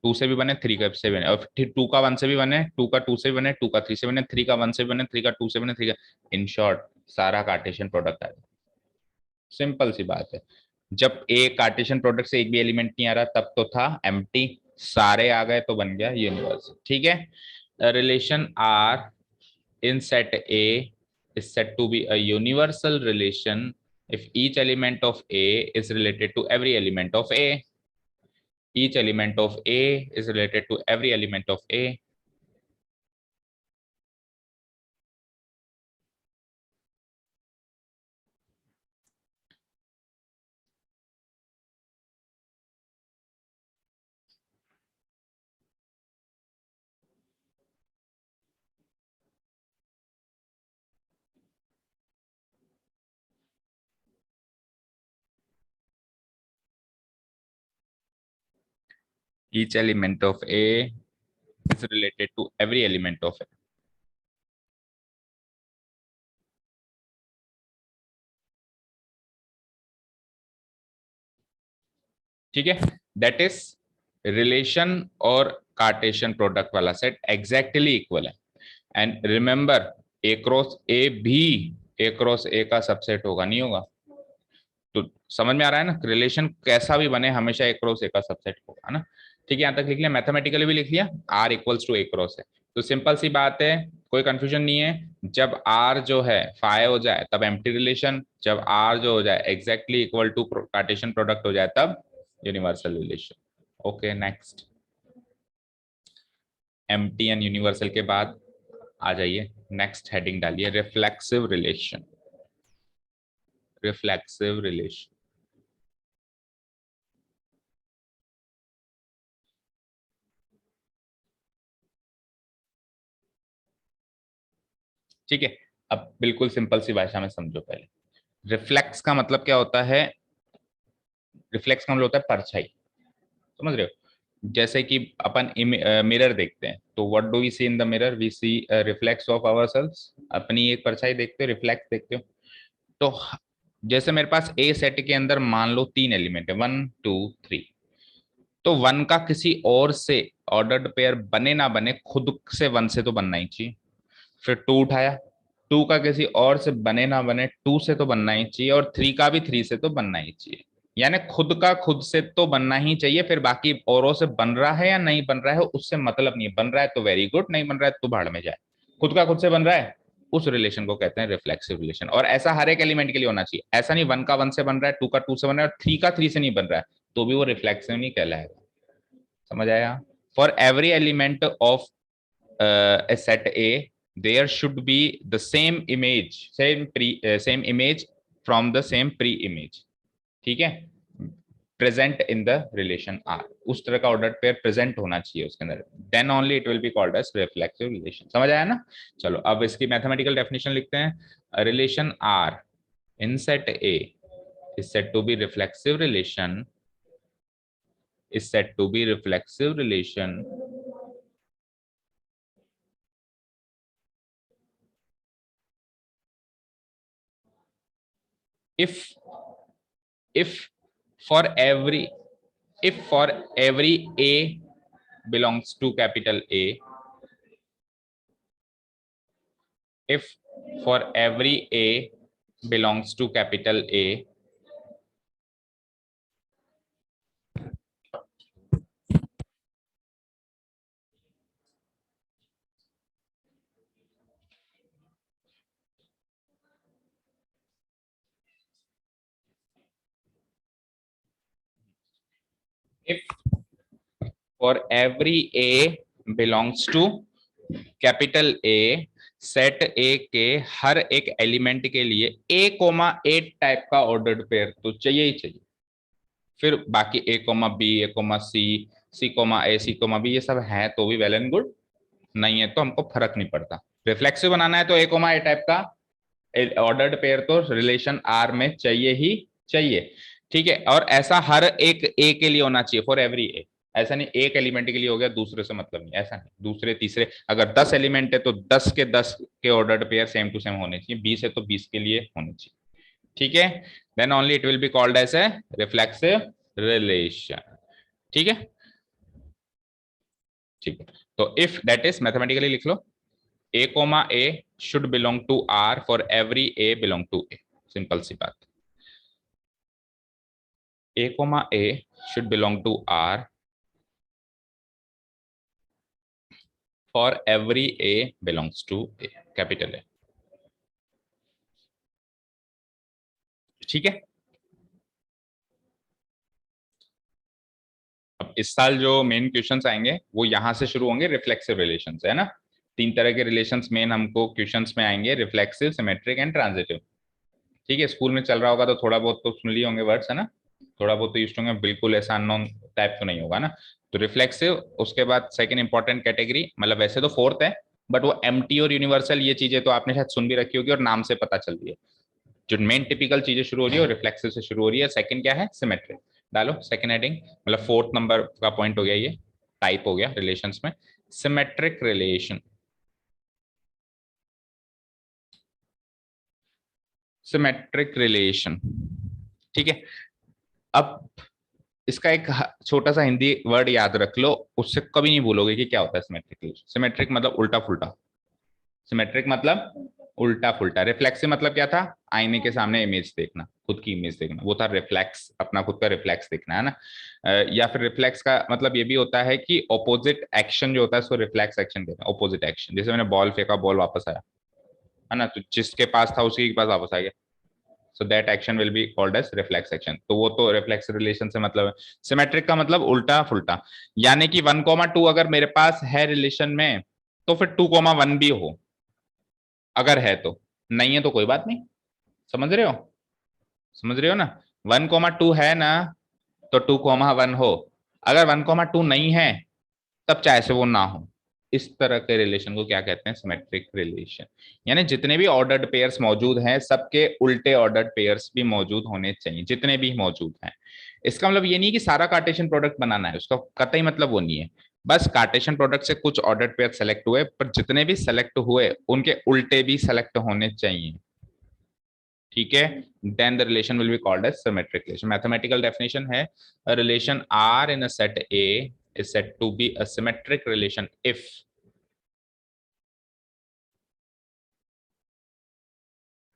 2 से भी बने, 3 का से बने, और फिर 2 का 1 से भी बने, 2 का 2 से भी बने, 2 का 3 से बने, 3 का 1 से बने, 3 का 2 से बने, 3 का, इन शॉर्ट सारा कार्टेशियन प्रोडक्ट आ जाए। सिंपल सी बात है, जब एक कार्टेशियन प्रोडक्ट से एक भी एलिमेंट नहीं आ रहा तब तो था एम्प्टी, सारे आ गए तो बन गया यूनिवर्सल, ठीक है। Relation R in set A is said to be a universal relation if each element of A is related to every element of A. Each element of A is related to every element of A. Each element of A is related to every element of A. ठीक है, that is relation और Cartesian product वाला set exactly equal है, and remember A cross ए भी ए cross ए का subset होगा, नहीं होगा? तो समझ में आ रहा है ना, रिलेशन कैसा भी बने हमेशा ए क्रॉस ए का सबसेट होगा ना। ठीक है, यहाँ तक लिख लिया, मैथमेटिकली भी लिख लिया, R equals to A cross है, तो सिंपल सी बात है, कोई कंफ्यूजन नहीं है, जब आर जो है फाइव हो जाए तब एम्प्टी रिलेशन, जब आर जो हो जाए exactly equal to Cartesian product हो जाए तब universal relation. Okay next, empty and universal के बाद आ जाइए, नेक्स्ट हेडिंग डालिए रिफ्लेक्सिव रिलेशन, रिफ्लेक्सिव रिलेशन। ठीक है, अब बिल्कुल सिंपल सी भाषा में समझो पहले, रिफ्लेक्स का मतलब क्या होता है, रिफ्लेक्स का मतलब होता है परछाई, समझ रहे हो, जैसे कि अपन मिरर देखते हैं तो what do we see in the mirror, we see reflex of ourselves, अपनी एक परछाई देखते हो, रिफ्लेक्स देखते हो। तो जैसे मेरे पास ए सेट के अंदर मान लो 3 एलिमेंट है 1 2 3, तो 1 का किसी और से ऑर्डर्ड पेयर बने ना बने खुद से 1 से तो बनना ही चाहिए, फिर 2 उठाया, 2 का किसी और से बने ना बने 2 से तो बनना ही चाहिए, और 3 का भी 3 से तो बनना ही चाहिए, यानी खुद का खुद से तो बनना ही चाहिए, फिर बाकी औरों से बन रहा है या नहीं बन रहा है उससे मतलब नहीं है, बन रहा है तो वेरी गुड, नहीं बन रहा है तो भाड़ में जाए, खुद का खुद से बन रहा है, उस रिलेशन को कहते हैं रिफ्लेक्सिव रिलेशन। और ऐसा हर एक एलिमेंट के लिए होना चाहिए, ऐसा नहीं 1 का 1 से बन रहा है, 2 का 2 से बन रहा है और 3 का 3 से नहीं बन रहा है, तो भी वो रिफ्लेक्सिव नहीं कहलाएगा। समझ आया? For every element of a set A, there should be the same image from the same pre-image. ठीक है, present in the relation R, उस तरह का ऑर्डर पेयर प्रेजेंट होना चाहिए उसके अंदर, then only it will be called as reflexive relation. समझ आया ना? चलो अब इसकी मैथमेटिकल डेफिनेशन लिखते हैं। Relation R in set A is said to be reflexive relation, is said to be reflexive relation if for every if for every A belongs to capital A, if for every A belongs to capital A, if for every A belongs to capital A, set ए के हर एक element के लिए ए coma ए type का ordered pair तो चाहिए ही चाहिए, फिर बाकी ए कोमा बी, ए कोमा सी, सी कोमा ए, सी कोमा बी, ये सब है तो भी वेल एंड गुड, नहीं है तो हमको फर्क नहीं पड़ता। रिफ्लेक्सिव बनाना है तो ए कोमा ए टाइप का ऑर्डर्ड पेयर तो रिलेशन आर में चाहिए ही चाहिए। ठीक है, और ऐसा हर एक ए के लिए होना चाहिए, फॉर एवरी ए। ऐसा नहीं एक एलिमेंट के लिए हो गया दूसरे से मतलब नहीं, ऐसा नहीं। दूसरे तीसरे अगर 10 एलिमेंट है तो 10 के 10 के ordered pair same to same होने चाहिए, 20 है तो 20 के लिए होने चाहिए। ठीक है, then only it will be called as a reflexive relation. ठीक है, ठीक है। तो इफ दैट इज मैथमेटिकली लिख लो, A comma A should belong to R for every A belong to A. Simple सी बात। A comma A should belong to R for every A belongs to A, capital A। ठीक है, अब इस साल जो main questions आएंगे वो यहां से शुरू होंगे, रिफ्लेक्सिव रिलेशंस है ना। 3 तरह के रिलेशंस मेन हमको क्वेश्चंस में आएंगे, रिफ्लेक्सिव, सिमेट्रिक एंड ट्रांजिटिव। ठीक है, स्कूल में चल रहा होगा तो थोड़ा बहुत तो सुन लिए होंगे वर्ड्स है ना, थोड़ा बहुत तो यूज होंगे, बिल्कुल ऐसा अननोन टाइप तो नहीं होगा ना। तो रिफ्लेक्सिव, उसके बाद सेकंड इंपॉर्टेंट कैटेगरी, मतलब वैसे तो फोर्थ है बट वो एम्प्टी और यूनिवर्सल ये चीजें तो आपने शायद सुन भी रखी होगी और नाम से पता चल रही है। जो मेन टिपिकल चीजें शुरू हो रही है और रिफ्लेक्सिव से शुरू हो रही है। सेकंड क्या है? सिमेट्रिक। डालो सेकंड हेडिंग, मतलब फोर्थ नंबर का पॉइंट हो गया, ये टाइप हो गया रिलेशंस में, सिमेट्रिक रिलेशन। सिमेट्रिक रिलेशन, ठीक है। अब इसका एक छोटा सा हिंदी वर्ड याद रख लो, उससे कभी नहीं भूलोगे कि क्या होता है सिमेट्रिक रिलेशन। सिमेट्रिक मतलब उल्टा फुल्टा, सिमेट्रिक मतलब उल्टा फुल्टा। रिफ्लेक्सिव मतलब क्या था? आईने के सामने इमेज देखना, खुद की इमेज देखना, वो था रिफ्लेक्स, अपना खुद का रिफ्लेक्स देखना है ना। या फिर रिफ्लेक्स का मतलब ये भी होता है कि ऑपोजिट एक्शन जो होता है उसको रिफ्लेक्स एक्शन कहते हैं। ऑपोजिट एक्शन, जैसे मैंने बॉल फेंका, बॉल वापस आया है ना, तो जिसके पास था उसी के पास वापस आ गया, so that action will be called as reflex action। तो वो तो रिफ्लेक्स रिलेशन से मतलब है। सिमेट्रिक का मतलब उल्टा फुल्टा, यानी कि 1,2 अगर मेरे पास है रिलेशन में तो फिर 2,1 भी हो, अगर है तो, नहीं है तो कोई बात नहीं। समझ रहे हो? समझ रहे हो ना? 1,2 है ना तो 2,1 हो, अगर 1,2 नहीं है तब चाहे से वो ना हो। इस तरह के रिलेशन को क्या कहते हैं? Symmetric relation. यानी जितने भी ऑर्डर्ड पेयर्स मौजूद हैं सबके उल्टे ऑर्डर्ड पेयर्स भी मौजूद होने चाहिए, जितने भी मौजूद हैं। इसका मतलब ये नहीं कि सारा कार्टेशियन प्रोडक्ट बनाना है, उसका कतई मतलब वो नहीं है। बस कार्टेशियन प्रोडक्ट से कुछ ऑर्डर्ड पेयर सेलेक्ट हुए, पर जितने भी सेलेक्ट हुए उनके उल्टे भी सेलेक्ट होने चाहिए। ठीक है, then the relation will be called as symmetric relation। mathematical definition है, a relation R in a set A is said to be a symmetric relation if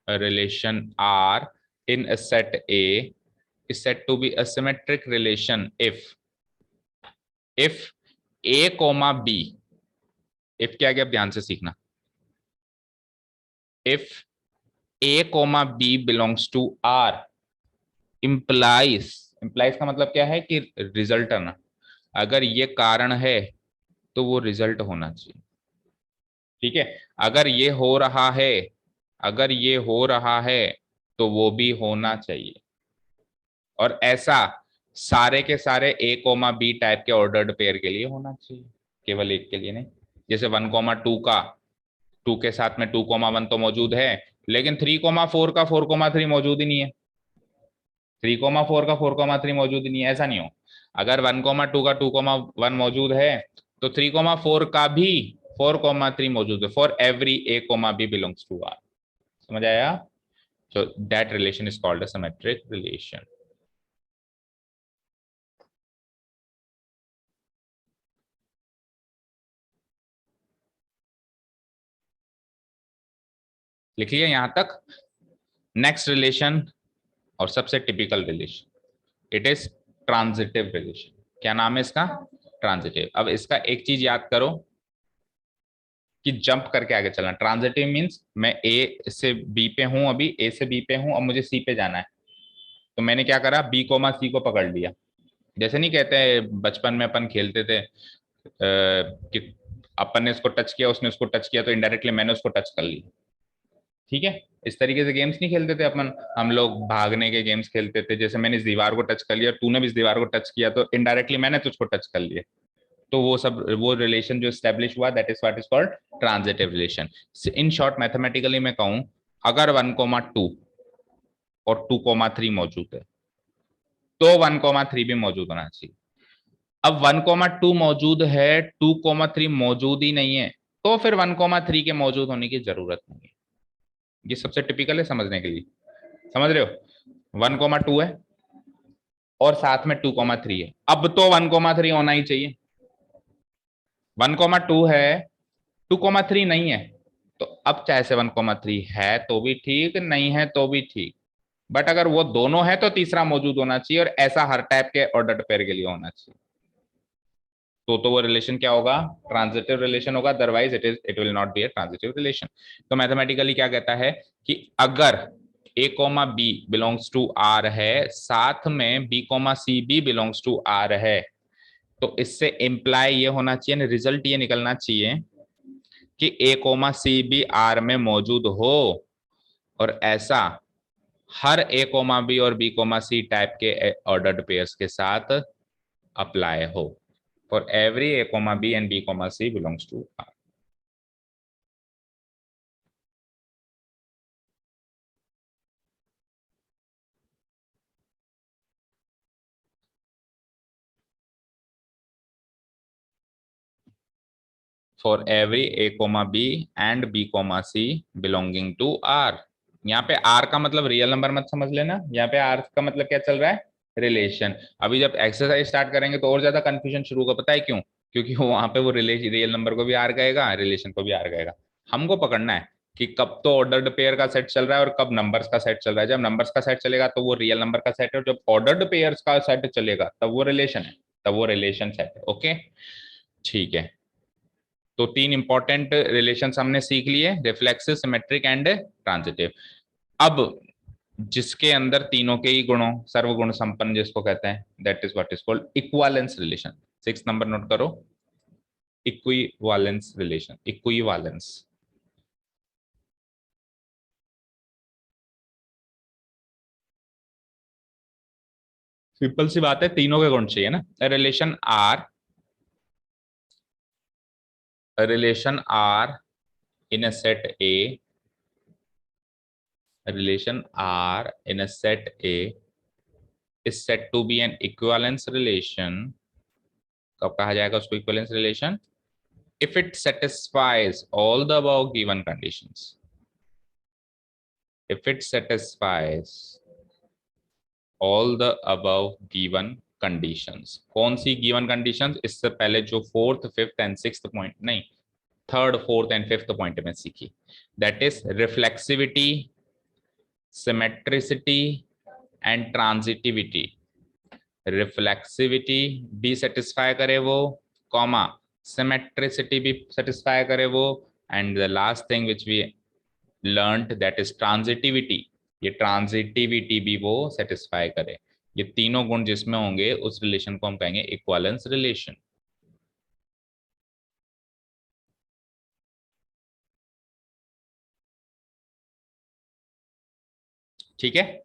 a relation R in a set A is said to be a symmetric relation if A comma B, if क्या क्या ध्यान से सीखना, if A comma B belongs to R implies implies का मतलब क्या है कि रिजल्ट आना, अगर ये कारण है तो वो रिजल्ट होना चाहिए। ठीक है, अगर ये हो रहा है, अगर ये हो रहा है तो वो भी होना चाहिए। और ऐसा सारे के सारे ए कोमा बी टाइप के ऑर्डर्ड पेयर के लिए होना चाहिए, केवल एक के लिए नहीं। जैसे 1,2 का 2 के साथ में 2,1 तो मौजूद है, लेकिन 3,4 का 4,3 मौजूद ही नहीं है। 3,4 का 4,3 मौजूद ही नहीं है, ऐसा नहीं हो। अगर 1,2 का 2,1 मौजूद है तो 3,4 का भी 4,3 मौजूद है, for every a comma B belongs to R. समझ आया? So that relation is called a symmetric relation. लिख लिया यहां तक? नेक्स्ट रिलेशन और सबसे typical relation, it is transitive relation. क्या नाम है इसका? ट्रांजिटिव। अब इसका एक चीज याद करो कि जंप करके आगे चलना। ट्रांजिटिव मींस मैं ए से बी पे हूं, अभी ए से बी पे हूं, अब मुझे सी पे जाना है, तो मैंने क्या करा, बी कोमा सी को पकड़ लिया। जैसे नहीं कहते बचपन में अपन खेलते थे कि अपन ने इसको टच किया, उसने उसको टच किया, तो इनडायरेक्टली मैंने उसको टच कर लिया। ठीक है, इस तरीके से गेम्स नहीं खेलते थे अपन, हम लोग भागने के गेम्स खेलते थे। जैसे मैंने इस दीवार को टच कर लिया, तूने भी इस दीवार को टच किया, तो इनडायरेक्टली मैंने तुझको टच कर लिया। तो वो सब, वो रिलेशन जो स्टैब्लिश हुआ, that is what is called transitive relation. In short mathematically मैं कहूं, अगर 1,2 और 2,3 मौजूद है तो 1,3 भी मौजूद होना चाहिए। अब 1,2 मौजूद है, 2,3 मौजूद ही नहीं है, तो फिर 1,3 के मौजूद होने की जरूरत नहीं है। ये सबसे टिपिकल है समझने के लिए। समझ रहे हो? 1,2 है और साथ में 2,3 है, अब तो 1,3 होना ही चाहिए। 1,2 है, 2,3 नहीं है, तो अब चाहे 7,3 है तो भी ठीक, नहीं है तो भी ठीक, बट अगर वो दोनों है तो तीसरा मौजूद होना चाहिए, और ऐसा हर टाइप के ऑर्डर्ड पेयर के लिए होना चाहिए। तो वो रिलेशन क्या होगा? ट्रांजिटिव रिलेशन होगा, otherwise it will not be a transitive relation. तो मैथमेटिकली क्या कहता है कि अगर ए comma B belongs to R है, साथ में बी कोमा सी भी बिलोंग्स टू आर है, तो इससे इंप्लाई ये होना चाहिए, रिजल्ट ये निकलना चाहिए कि ए कोमा सी भी आर में मौजूद हो, और ऐसा हर ए कोमा बी और बी कोमा सी टाइप के ऑर्डर्ड पेयर्स के साथ अप्लाई हो, for every a comma b and b comma c belongs to R. For every a comma b and b comma c belonging to R. यहाँ पे are का मतलब real number मत समझ लेना, यहाँ पे आर का मतलब क्या चल रहा है? रिलेशन। अभी जब एक्सरसाइज स्टार्ट करेंगे तो और ज्यादा कंफ्यूजन शुरू होगा, पता है क्यों? क्योंकि वो वहां पे वो रियल नंबर को भी आर कहेगा, रिलेशन को भी आर कहेगा। हमको पकड़ना है कि कब तो ऑर्डर्ड पेयर का सेट चल रहा है और कब नंबर्स का सेट चल रहा है। जब नंबर्स का सेट चलेगा तो वो रियल नंबर का सेट है, और जब ऑर्डर्ड पेयर्स का सेट चलेगा तब वो रिलेशन है, तब वो रिलेशन सेट है। ओके, ठीक है। तो 3 इंपॉर्टेंट रिलेशंस हमने सीख लिए, रिफ्लेक्सिव, सिमेट्रिक एंड ट्रांजिटिव। अब जिसके अंदर तीनों के ही गुणों, सर्वगुण संपन्न जिसको कहते हैं, that is what is called equivalence relation. 6 नंबर नोट करो, इक्विवेलेंस रिलेशन, इक्विवेलेंस। सिंपल सी बात है, तीनों के गुण चाहिए ना। Relation R, relation R in a set A, relation R in a set A is said to be an equivalence relation. कब कहा जाएगा उसको equivalence relation? If it satisfies all the above given conditions. If it satisfies all the above given conditions. कौन सी given conditions? इससे पहले जो 4th, 5th and 6th point, नहीं, 3rd, 4th and 5th point में सीखी, that is reflexivity, symmetricity and transitivity. Reflexivity भी satisfy करे वो, कॉमा सिमेट्रिसिटी भी सेटिस्फाई करे वो, and the last thing which we learned that is transitivity, ये ट्रांजिटिविटी भी वो सेटिस्फाई करे। ये तीनों गुण जिसमें होंगे उस रिलेशन को हम कहेंगे इक्विवेलेंस रिलेशन। ठीक है,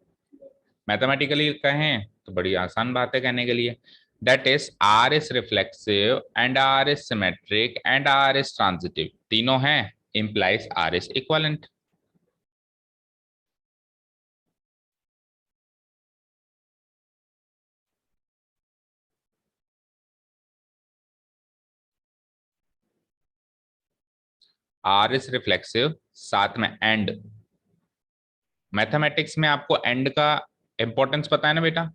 मैथमेटिकली कहें तो बड़ी आसान बात है कहने के लिए। That is R is reflexive and R is symmetric and R is transitive, तीनों हैं, implies R is equivalent. R is reflexive, साथ में एंड। मैथमेटिक्स में आपको एंड का इंपॉर्टेंस पता है ना बेटा।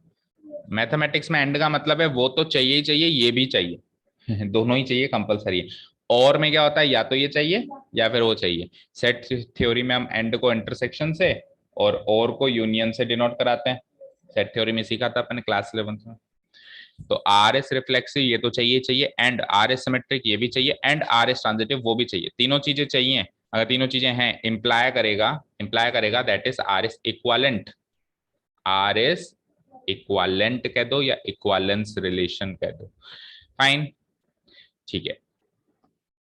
मैथमेटिक्स में एंड का मतलब है वो तो चाहिए ही चाहिए, ये भी चाहिए दोनों ही चाहिए, कंपलसरी है। और में क्या होता है, या तो ये चाहिए या फिर वो चाहिए। सेट थ्योरी में हम एंड को इंटरसेक्शन से और को यूनियन से डिनोट कराते हैं। सेट थ्योरी में सीखा था अपने क्लास 11 में। तो आर एस रिफ्लेक्सिव ये तो चाहिए चाहिए, एंड आर एस सिमेट्रिक ये भी चाहिए, एंड आर एस ट्रांजिटिव वो भी चाहिए, तीनों चीजें चाहिए। अगर तीनों चीजें हैं, इंप्लाय करेगा that is R S equivalent. R S equivalent कह दो या इक्वालेंस रिलेशन कह दो, फाइन। ठीक है,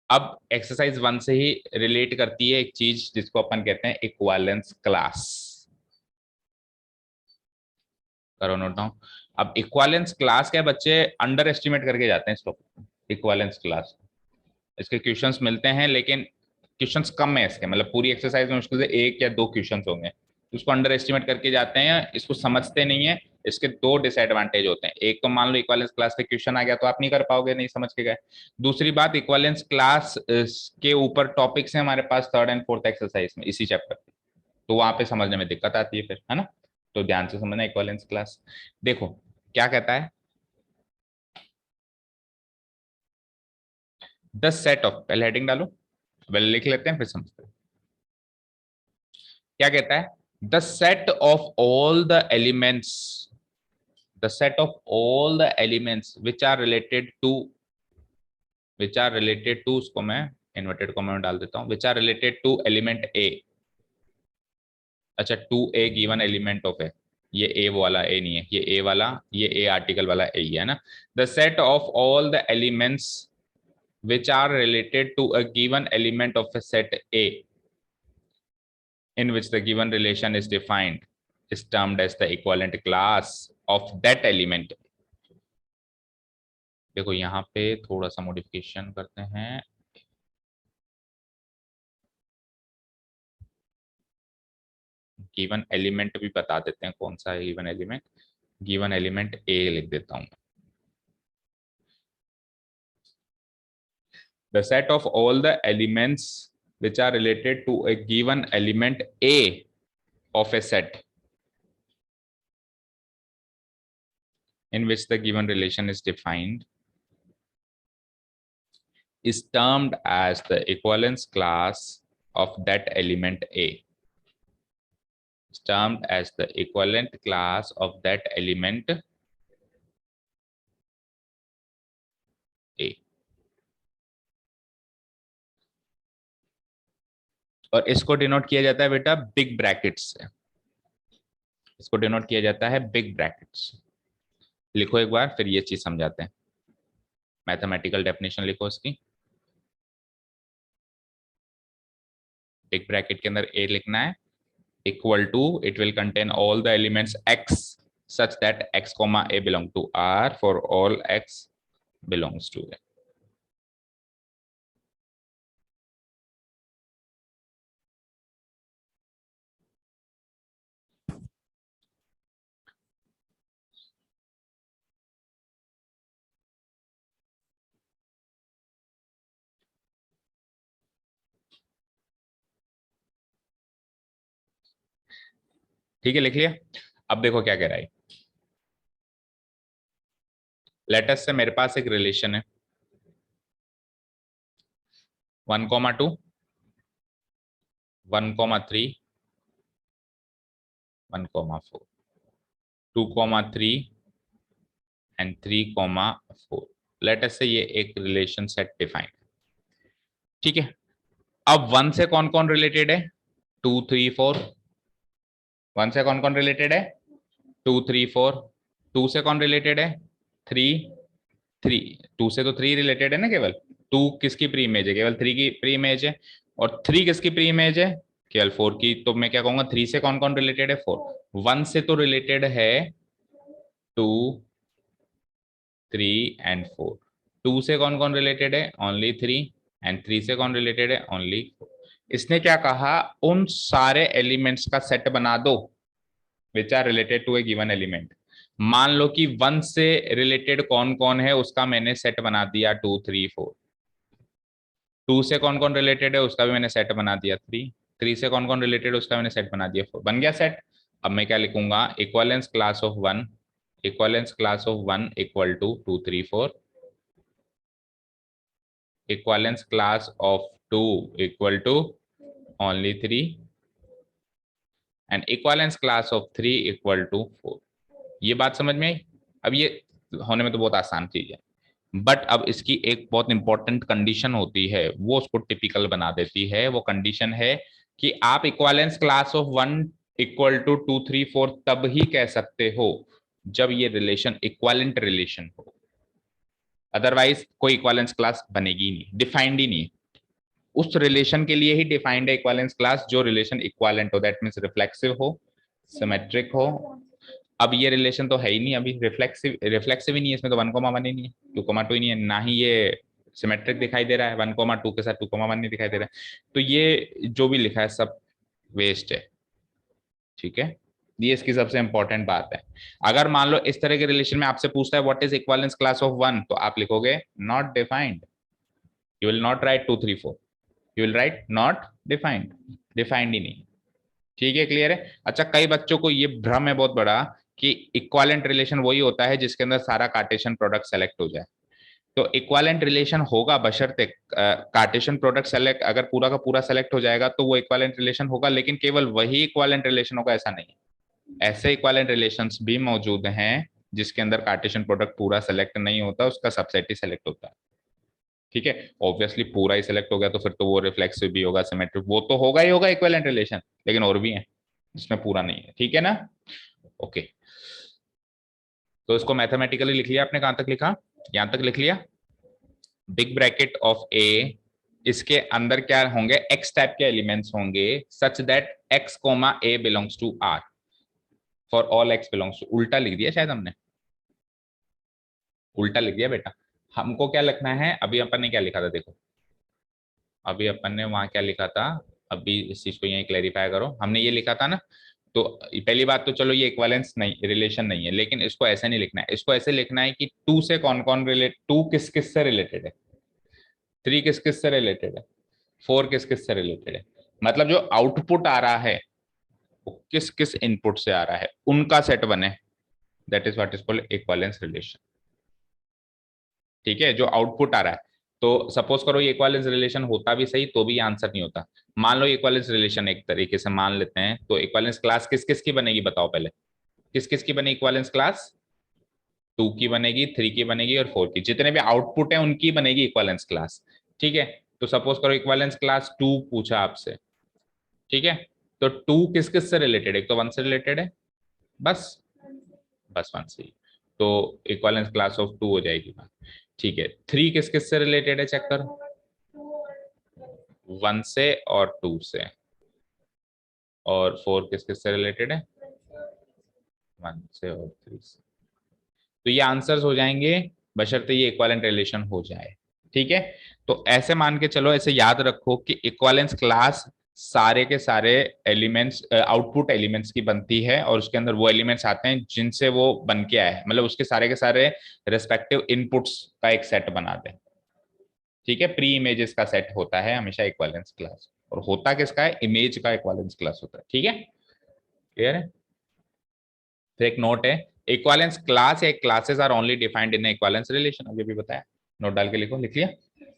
अब एक्सरसाइज 1 से ही रिलेट करती है एक चीज जिसको अपन कहते हैं इक्वालेंस क्लास। करो नोट डाउन। अब इक्वालेंस क्लास क्या, बच्चे अंडर एस्टिमेट करके जाते हैं इस टॉपिक इक्वालेंस क्लास। इसके क्वेश्चंस मिलते हैं लेकिन क्वेश्चंस कम है इसके, मतलब पूरी एक्सरसाइज में मुश्किल से 1 या 2 क्वेश्चंस होंगे। उसको अंडर एस्टिमेट करके जाते हैं, इसको समझते नहीं है। इसके 2 डिसएडवांटेज होते हैं, एक तो मान लो इक्वालेंस क्लास पे क्वेश्चन आ गया तो आप नहीं कर पाओगे, नहीं समझ के गए। दूसरी बात, इक्वालेंस क्लास के ऊपर टॉपिक्स है हमारे पास 3rd एंड 4th एक्सरसाइज में इसी चैप्टर, तो वहां पे समझने में दिक्कत आती है फिर, है ना। तो ध्यान से समझना इक्वालेंस क्लास। देखो क्या कहता है, द सेट ऑफ, पहले हेडिंग डालो, पहले लिख लेते हैं फिर समझते हैं। क्या कहता है, the set of all the elements, the set of all the elements which are related to, उसको मैं इन्वर्टेड कॉमा में डाल देता हूं, which are related to element A. अच्छा, to a given element of A, ये ए वाला ए नहीं है, ये ए वाला, ये ए आर्टिकल वाला ए ही है ना। The set of all the elements which are related to a given element of a set A in which the given relation is defined is termed as the equivalent class of that element। देखो यहाँ पे थोड़ा सा modification करते हैं, given element भी बता देते हैं कौन सा है गिवन एलिमेंट। गिवन एलिमेंट ए लिख देता हूं। The set of all the elements which are related to a given element A of a set in which the given relation is defined is termed as the equivalence class of that element A, is termed as the equivalent class of that element A। और इसको denote किया जाता है बेटा big brackets से, इसको denote किया जाता है बिग ब्रैकेट्स। लिखो एक बार फिर ये चीज समझाते हैं, मैथमेटिकल डेफिनेशन लिखो इसकी। बिग ब्रैकेट के अंदर ए लिखना है, equal to, it will contain all the elements x such that x comma a belong to R for all x belongs to A। ठीक है, लिख लिया। अब देखो क्या कह रहा है, लेटस से मेरे पास एक रिलेशन है 1,2 1,3 1,4 2,3 एंड 3,4। लेटस से ये एक रिलेशन सेट डिफाइन, ठीक है। अब 1 से कौन कौन रिलेटेड है, 2 3 4। 1 से कौन कौन रिलेटेड है, 2 3 4। टू से कौन रिलेटेड है? थ्री। थ्री, टू से तो थ्री रिलेटेड है ना केवल। टू किसकी प्री इमेज है? केवल थ्री की प्री इमेज है। और थ्री किसकी प्री इमेज है? केवल फोर की। तो मैं क्या कहूंगा, थ्री से कौन कौन रिलेटेड है? फोर। वन से तो रिलेटेड है to, three and four. Two से कौन कौन रिलेटेड है? Only three. एंड थ्री से कौन रिलेटेड है? Only four. इसने क्या कहा, उन सारे एलिमेंट्स का सेट बना दो which are related to a given element. मान लो कि वन से रिलेटेड कौन कौन है उसका मैंने सेट बना दिया टू थ्री फोर। टू से कौन कौन रिलेटेड है उसका भी मैंने सेट बना दिया थ्री। थ्री से कौन कौन रिलेटेड उसका मैंने सेट बना दिया फोर। बन गया सेट। अब मैं क्या लिखूंगा, equivalence class of one, equivalence class of one equal to two three four, equivalence class of two equal to only three, and equivalence class of three equal to four. ये बात समझ में आई? अब ये होने में तो बहुत आसान चीज है, बट अब इसकी एक बहुत इंपॉर्टेंट कंडीशन होती है, वो उसको टिपिकल बना देती है। वो कंडीशन है कि आप equivalence class of one equal to two three four तब ही कह सकते हो जब ये रिलेशन इक्वालेंट रिलेशन हो। अदरवाइज कोई इक्वालेंस क्लास बनेगी नहीं, डिफाइंड ही नहीं है। उस रिलेशन के लिए ही डिफाइंड है इक्वालेंस क्लास जो रिलेशन इक्वालेंट हो, दैट मीन्स रिफ्लेक्सिव हो, सिमेट्रिक हो। अब ये रिलेशन तो है ही नहीं, अभी रिफ्लेक्सिव, रिफ्लेक्सिव ही नहीं है इसमें, तो वन कोमा वन ही नहीं है, टू कोमा टू ही नहीं है, ना ही ये सिमेट्रिक दिखाई दे रहा है, वन कोमा टू के साथ टू कोमा वन नहीं दिखाई दे रहा है। तो ये जो भी लिखा है सब वेस्ट है। ठीक है, ये इसकी सबसे इंपॉर्टेंट बात है। अगर मान लो इस तरह के रिलेशन में आपसे पूछता है what is equivalence class of one, तो आप लिखोगे not defined. You will not write two three four, you will write not defined. Defined ही नहीं। ठीक है, क्लियर है? अच्छा, कई बच्चों को ये भ्रम है बहुत बड़ा कि इक्वालेंट रिलेशन वही होता है जिसके अंदर सारा कार्टेशियन प्रोडक्ट सेलेक्ट हो जाए। तो इक्वालेंट रिलेशन होगा बशर्ते कार्टेशियन प्रोडक्ट सेलेक्ट, अगर पूरा का पूरा सेलेक्ट हो जाएगा तो वो इक्वालेंट रिलेशन होगा, लेकिन केवल वही इक्वालेंट रिलेशन होगा ऐसा नहीं है। ऐसे इक्वालेंट रिलेशंस भी मौजूद हैं जिसके अंदर कार्टेशियन प्रोडक्ट पूरा सेलेक्ट नहीं होता, उसका सबसेट ही सेलेक्ट होता है। ठीक है, ऑब्वियसली पूरा ही सिलेक्ट हो गया तो फिर तो वो रिफ्लेक्सिव भी होगा, सिमेट्रिक, वो तो होगा ही होगा इक्विवेलेंट रिलेशन, लेकिन और भी है जिसमें पूरा नहीं है। ठीक है ना? ओके, तो इसको मैथमेटिकली लिख लिया आपने? कहां तक लिखा? यहां तक लिख लिया। बिग ब्रैकेट ऑफ ए, इसके अंदर क्या होंगे? एक्स टाइप के एलिमेंट्स होंगे such that x comma a belongs to R for all x belongs to. उल्टा लिख दिया शायद हमने, उल्टा लिख दिया बेटा। हमको क्या लिखना है? अभी अपन ने क्या लिखा था देखो, अभी अपन ने वहां क्या लिखा था, अभी इस चीज को यही क्लेरिफाई करो। हमने ये लिखा था ना, तो पहली बात तो चलो ये इक्विवेलेंस नहीं, रिलेशन नहीं है, लेकिन इसको ऐसे नहीं लिखना है। इसको ऐसे लिखना है कि टू से कौन कौन रिलेट, टू किस किस से रिलेटेड है, थ्री किस किस से रिलेटेड है, फोर किस किस से रिलेटेड है। मतलब जो आउटपुट आ रहा है वो किस किस इनपुट से आ रहा है, उनका सेट बने, that is what is called equivalence relation. ठीक है, जो आउटपुट आ रहा है। तो सपोज करो ये इक्विवेलेंस रिलेशन होता भी सही तो भी आंसर नहीं होता। मान लो इक्विवेलेंस रिलेशन एक तरीके से मान लेते हैं, तो इक्विवेलेंस क्लास किस किस की बनेगी बताओ पहले? किस किस की बनेगी इक्विवेलेंस क्लास? टू की बनेगी, थ्री की बनेगी और फोर की, जितने भी आउटपुट है उनकी बनेगी इक्विवेलेंस क्लास। ठीक है, तो सपोज करो इक्विवेलेंस क्लास टू पूछा आपसे। ठीक है, तो टू किस किस से रिलेटेड है? एक तो वन से रिलेटेड है, बस, बस वन से ही। तो इक्विवेलेंस क्लास ऑफ टू हो जाएगी बात। ठीक है, थ्री किस किस से रिलेटेड है चेक करो? वन से और टू से। और फोर किस किस से रिलेटेड है? वन से और थ्री से। तो ये आंसर्स हो जाएंगे बशर्ते ये इक्विवेलेंट रिलेशन हो जाए। ठीक है, तो ऐसे मान के चलो, ऐसे याद रखो कि इक्विवेलेंस क्लास सारे के सारे एलिमेंट्स, आउटपुट एलिमेंट्स की बनती है, और उसके अंदर वो एलिमेंट्स आते हैं जिनसे वो बन के आए, मतलब उसके सारे के सारे रेस्पेक्टिव इनपुट्स का एक सेट बना दे। ठीक है, प्री इमेजेस का सेट होता है हमेशा इक्विवेलेंस क्लास, और होता किसका है? इमेज का इक्विवेलेंस क्लास होता है। ठीक है, क्लियर है? फिर एक नोट है, इक्विवेलेंस क्लास या classes are only defined in equivalence relation. अभी भी बताया, नोट डाल के लिखो, लिख लिया?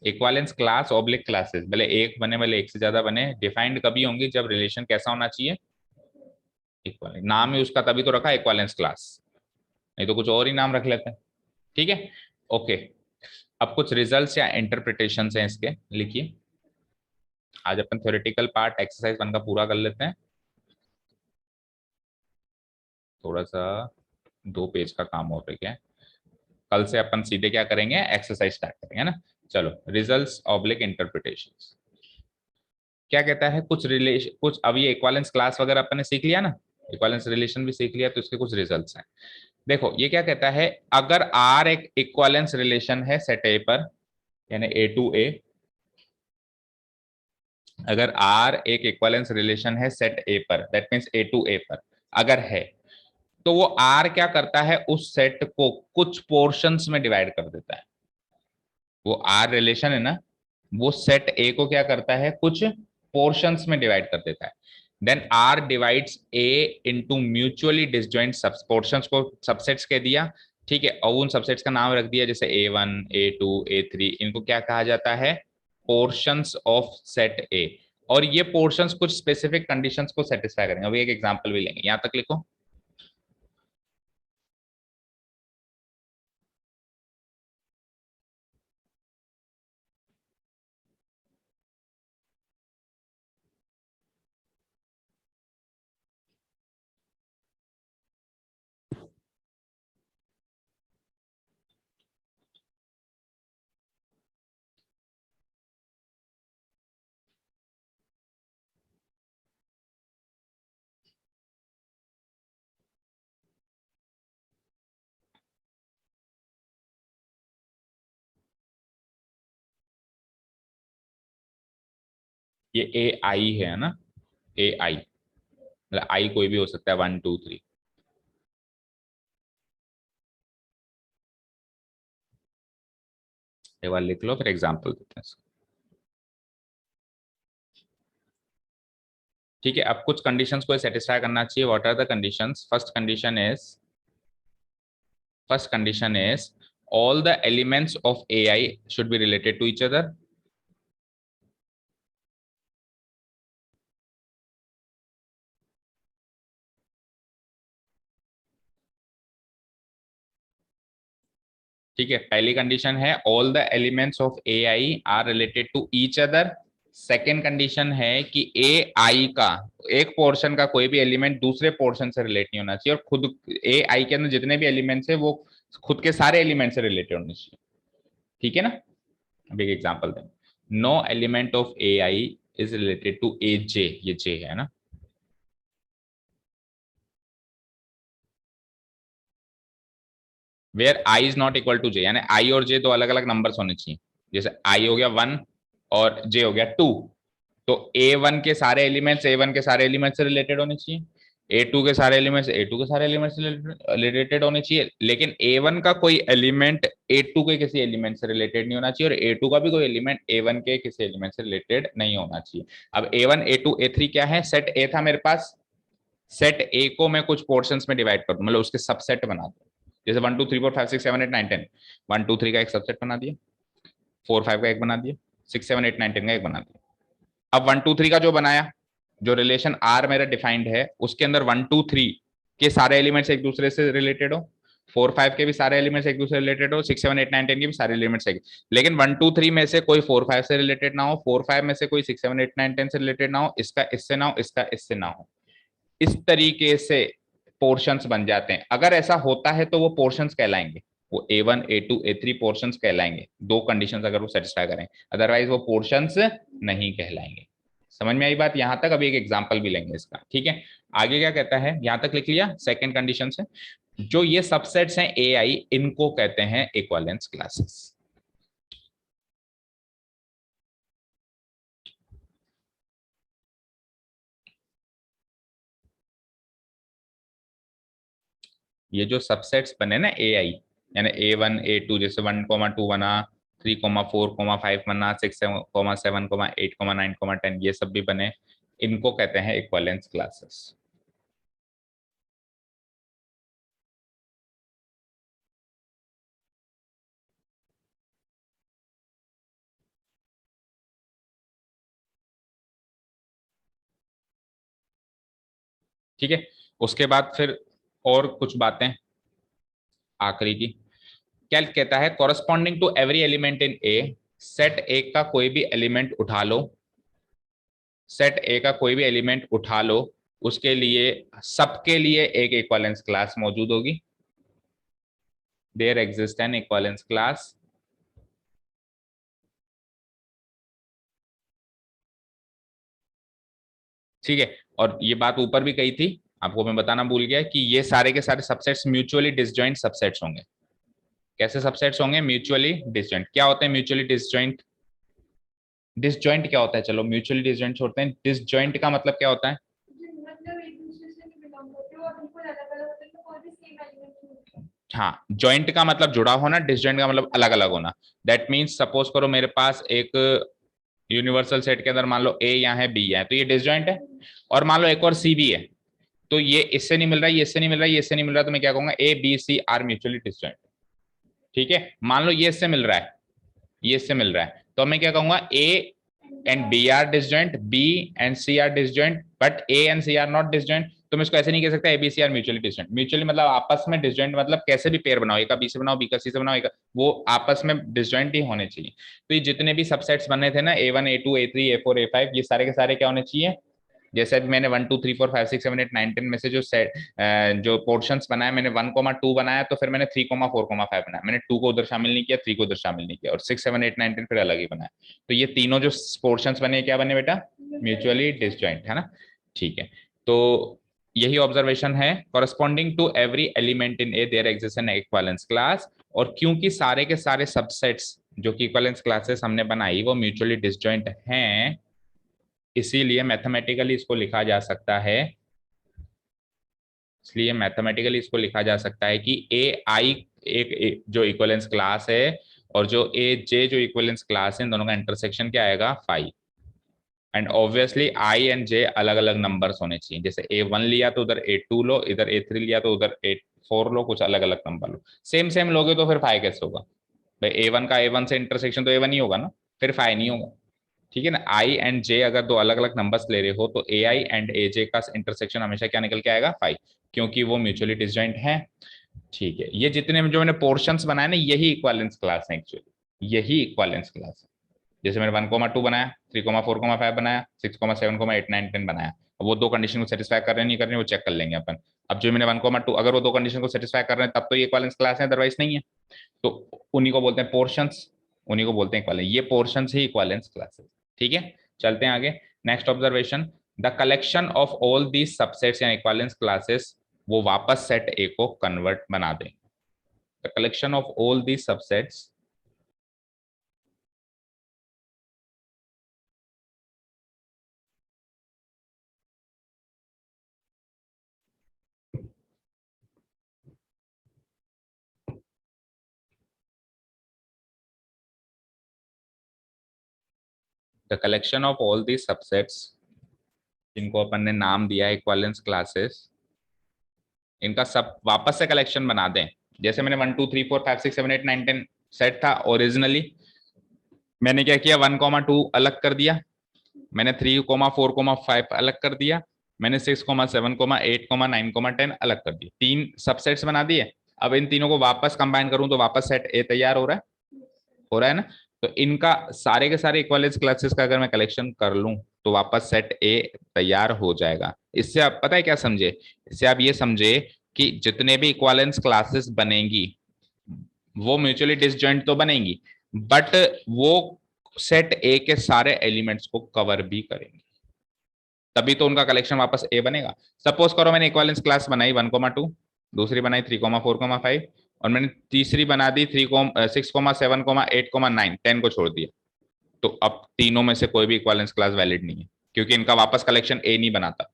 इक्विवेलेंस क्लास ऑब्लिक क्लासेस, भले एक बने भले एक से ज्यादा बने, डिफाइंड कभी होंगी जब रिलेशन कैसा होना चाहिए? इक्विवेलेंट। नाम ही उसका तभी तो रखा इक्विवेलेंस क्लास, नहीं तो कुछ और ही नाम रख लेते हैं। ठीक है, ओके। अब कुछ रिजल्ट्स या इंटरप्रिटेशन हैं इसके, लिखिए। आज अपन थ्योरेटिकल पार्ट एक्सरसाइज वन का पूरा कर लेते हैं थोड़ा सा। 2 पेज का काम हो रहा है। कल से अपन सीधे क्या करेंगे, एक्सरसाइज स्टार्ट करेंगे ना। चलो, रिजल्ट्स ऑब्लिक इंटरप्रिटेशंस। क्या कहता है, कुछ रिलेशन, कुछ अब ये इक्विवेलेंस क्लास वगैरह अपन ने सीख लिया ना, इक्विवेलेंस रिलेशन भी सीख लिया, तो इसके कुछ रिजल्ट्स हैं। देखो ये क्या कहता है, अगर आर एक इक्विवेलेंस रिलेशन है सेट ए पर, यानी ए टू ए, अगर आर एक इक्विवेलेंस रिलेशन है सेट ए पर, दैट मींस ए टू ए पर अगर है, तो वो आर क्या करता है, उस सेट को कुछ पोर्शंस में डिवाइड कर देता है। वो आर रिलेशन है ना, वो सेट ए को क्या करता है, कुछ पोर्शंस में डिवाइड कर देता है। Then R divides A into mutually disjoint sub portions को सबसेट्स कह दिया, ठीक है, और उन सबसेट्स का नाम रख दिया, जैसे A1 A2 A3, इनको क्या कहा जाता है, पोर्शंस ऑफ सेट ए। और ये पोर्शंस कुछ स्पेसिफिक कंडीशंस को सेटिस्फाई करेंगे। अभी एक एग्जांपल भी लेंगे, यहां तक लिखो। ये ए आई है ना, ए आई, मतलब आई कोई भी हो सकता है, 1 2 3। एक बार लिख लो, फिर एग्जांपल देते हैं। ठीक है, अब कुछ कंडीशंस को सेटिस्फाई करना चाहिए। What are the conditions? First condition is all the elements of AI should be related to each other. ठीक है, पहली कंडीशन है all the elements of AI are related to each other। Second condition है कि ए आई का एक portion का कोई भी एलिमेंट दूसरे पोर्शन से रिलेट नहीं होना चाहिए, और खुद ए आई के अंदर जितने भी एलिमेंट्स है वो खुद के सारे एलिमेंट से रिलेटेड होने चाहिए। ठीक है ना, अब एक एग्जांपल दें। No element of A I is related to a J, ये जे है ना, where I is not equal to J, यानी आई और जे दो अलग अलग नंबर्स होने चाहिए। जैसे आई हो गया 1 और जे हो गया 2, तो A1 के सारे एलिमेंट्स A1 के सारे एलिमेंट्स से रिलेटेड होने चाहिए, A2 के सारे एलिमेंट्स A2 के सारे एलिमेंट्स से रिलेटेड होने चाहिए। लेकिन A1 का कोई एलिमेंट A2 के किसी एलिमेंट से रिलेटेड नहीं होना चाहिए, और A2 का भी कोई एलिमेंट A1 के किसी एलिमेंट से रिलेटेड नहीं होना चाहिए। अब A1 A2 A3 क्या है, सेट ए था मेरे पास, सेट ए को मैं कुछ पोर्शंस में डिवाइड कर दूं, मतलब उसके सबसेट बना दूं। जैसे 1 2 3 4 5 6 7 8 9 10, 1 2 3 का एक सबसेट बना दिया, 4 5 का एक बना दिया, 6 7 8 9 10 का एक बना दिया। अब 1 2 3 का जो बनाया, जो रिलेशन आर मेरा डिफाइंड है, उसके अंदर 1 2 3 के सारे एलिमेंट्स एक दूसरे से रिलेटेड हो, 4 5 के भी सारे एलिमेंट्स एक दूसरे से रिलेटेड हो, 6 7 8 9 10 के भी सारे एलिमेंट्स एक, लेकिन 1 2 3 में से कोई 4 5 से रिलेटेड ना हो, 4 5 में से कोई 6 7 8 9 10 से रिलेटेड ना हो, इसका इससे ना हो, इसका इससे ना हो। इस तरीके से पोर्शंस बन जाते हैं। अगर ऐसा होता है तो वो पोर्शंस कहलाएंगे, वो A1 A2 A3 पोर्शंस कहलाएंगे, दो कंडीशंस अगर वो सेटिस्फाई करें, अदरवाइज वो पोर्शंस नहीं कहलाएंगे। समझ में आई बात? यहां तक। अभी एक एग्जांपल भी लेंगे इसका, ठीक है। आगे क्या कहता है, यहां तक लिख लिया, सेकंड कंडीशन से जो ये सबसेट्स हैं ए आई, इनको कहते हैं इक्विवेलेंस क्लासेस। ये जो सबसेट्स बने ना ए आई, यानी A1 A2, जैसे 1 2 बना, 3 4 5 बना, 6 7 8 9 ये सब भी बने, इनको कहते हैं इक्विवेलेंस क्लासेस। ठीक है, उसके बाद फिर और कुछ बातें आखिरी की। क्या कहता है, corresponding to every element in A, set A का कोई भी एलिमेंट उठा लो, सेट ए का कोई भी एलिमेंट उठा लो, उसके लिए सबके लिए एक इक्विवेलेंस क्लास मौजूद होगी। There exist an equivalence class ठीक है। और ये बात ऊपर भी कही थी, आपको मैं बताना भूल गया कि ये सारे के सारे सबसेट्स म्यूचुअली डिसजॉइंट सबसेट्स होंगे। कैसे सबसेट्स होंगे? Mutually disjoint. क्या होते हैं म्यूचुअली डिसजॉइंट? डिसजॉइंट क्या होता है? चलो म्यूचुअली डिसजॉइंट छोड़ते हैं, डिसजॉइंट का मतलब क्या होता है? मतलब एक दूसरे से नहीं बिलोंग करते और बिल्कुल अलग अलग होते हैं तो कोई भी सेम एलिमेंट नहीं होता। हाँ, जॉइंट का मतलब जुड़ा होना, डिसजॉइंट का मतलब अलग अलग होना। दैट मीन्स सपोज करो मेरे पास एक यूनिवर्सल सेट के अंदर मान लो ए यहाँ है, बी है, तो ये डिसजॉइंट है। और मान लो एक और सी भी है, तो ये इससे नहीं मिल रहा है, ये इससे नहीं मिल रहा है, ये इससे नहीं मिल रहा है, तो मैं क्या कहूंगा? A B C are mutually disjoint. ठीक है, मान लो ये इससे मिल रहा है, ये इससे मिल रहा है, तो मैं क्या कहूंगा? A and B are disjoint, B and C are disjoint, but A and C are not disjoint. तो मैं इसको ऐसे नहीं कह सकता ABC are mutually disjoint. Mutually मतलब आपस में डिसजॉइंट, मतलब कैसे भी पेयर बनाओ, ए का बी से बनाओ, बी का सी से बनाओ, वो आपस में डिसजॉइंट ही होने चाहिए। तो ये जितने भी सबसेट्स बने थे ना, A1 A2 A3 A4 A5, ये सारे के सारे क्या होने चाहिए? जैसे अभी मैंने 1 2 3 4 5 6 7 8 9 10 में से जो सेट जो पोर्शंस बनाया, मैंने 1,2 बनाया, तो फिर मैंने 3,4,5 बनाया। मैंने 2 को उधर शामिल नहीं किया, 3 को उधर शामिल नहीं किया, और 6 7 8 9 10 फिर अलग ही बनाया। तो ये तीनों जो पोर्शंस बने, क्या बने बेटा? म्यूचुअली डिसजॉइंट, है ना? ठीक है, तो यही ऑब्जर्वेशन है। Corresponding to every element in A there exist an equivalence class. और क्योंकि सारे के सारे सबसेट्स जो कि इक्विवेलेंस क्लासेस हमने बनाई वो म्यूचुअली डिसजॉइंट हैं, इसीलिए मैथमेटिकली इसको लिखा जा सकता है, इसलिए मैथमेटिकली इसको लिखा जा सकता है कि ए आई एक जो इक्विवेलेंस क्लास है, और जो ए जे जो इक्विवेलेंस क्लास है, इन दोनों का इंटरसेक्शन क्या आएगा? 5। एंड ऑब्वियसली आई एंड जे अलग अलग नंबर्स होने चाहिए। जैसे A1 लिया तो उधर A2 लो, इधर A3 लिया तो उधर A4 लो, कुछ अलग अलग नंबर लो। सेम सेम लोगे तो फिर 5 कैसे होगा भाई? A1 का A1 से इंटरसेक्शन तो A1 ही होगा ना, फिर 5 नहीं होगा। ठीक है ना? आई एंड जे अगर दो अलग अलग नंबर्स ले रहे हो तो ए आई एंड ए जे का इंटरसेक्शन हमेशा क्या निकल के आएगा? 5, क्योंकि वो म्यूचुअली डिसजॉइंट है। ठीक है, ये जितने जो मैंने पोर्शंस बनाए ना, यही इक्विवेलेंस क्लास है एक्चुअली, यही इक्विवेलेंस क्लास है। जैसे मैंने 1,2 बनाया, 3,4,5 बनाया, 6,7,8,9,10 बनाया। अब वो दो कंडीशन को सेटिस्फाई कर रहे हैं नहीं कर रहे हैं, वो चेक कर लेंगे अपन। अब जो मैंने 1,2 अगर वो दो कंडीशन को सेटिस्फाई कर रहे हैं तब तो ये इक्विवेलेंस क्लास है, अदरवाइज नहीं है। तो उन्हीं को बोलते हैं पोर्शंस, उन्हीं को बोलते हैं इक्विवेलेंस। ये पोर्शंस ही इक्विवेलेंस क्लासेस। ठीक है, चलते हैं आगे। Next observation, the collection of all these subsets या इक्विवेलेंस क्लासेस वो वापस सेट ए को कन्वर्ट बना दें। The collection of all these subsets the collection of all these subsets, जिनको अपन ने नाम दिया है इक्विवेलेंस क्लासेस, इनका सब वापस से कलेक्शन बना दें। जैसे मैंने 1 2 3 4 5 6 7 8 9 10 सेट था ओरिजिनली, मैंने क्या किया? 1,2 अलग कर दिया, मैंने 3,4,5 अलग कर दिया, मैंने 6,7,8,9,10 अलग कर दिया। 3 सबसेट्स बना दिए। अब इन तीनों को वापस कंबाइन करूं तो वापस सेट ए तैयार हो रहा है, हो रहा है ना? तो इनका सारे के सारे इक्विवेलेंस क्लासेस का अगर मैं कलेक्शन कर लूं तो वापस सेट ए तैयार हो जाएगा। इससे आप पता है क्या समझे? इससे आप ये समझे कि जितने भी इक्विवेलेंस क्लासेस बनेंगी वो म्यूचुअली डिसजॉइंट तो बनेंगी, बट वो सेट ए के सारे एलिमेंट्स को कवर भी करेंगे, तभी तो उनका कलेक्शन वापस ए बनेगा। सपोज करो मैंने इक्विवेलेंस क्लास बनाई 1,2, दूसरी बनाई 3,4,5, और मैंने तीसरी बना दी 6,7,8,9, 10 को छोड़ दिया, तो अब तीनों में से कोई भी इक्विवेलेंस क्लास वैलिड नहीं है, क्योंकि इनका वापस कलेक्शन ए नहीं बनाता।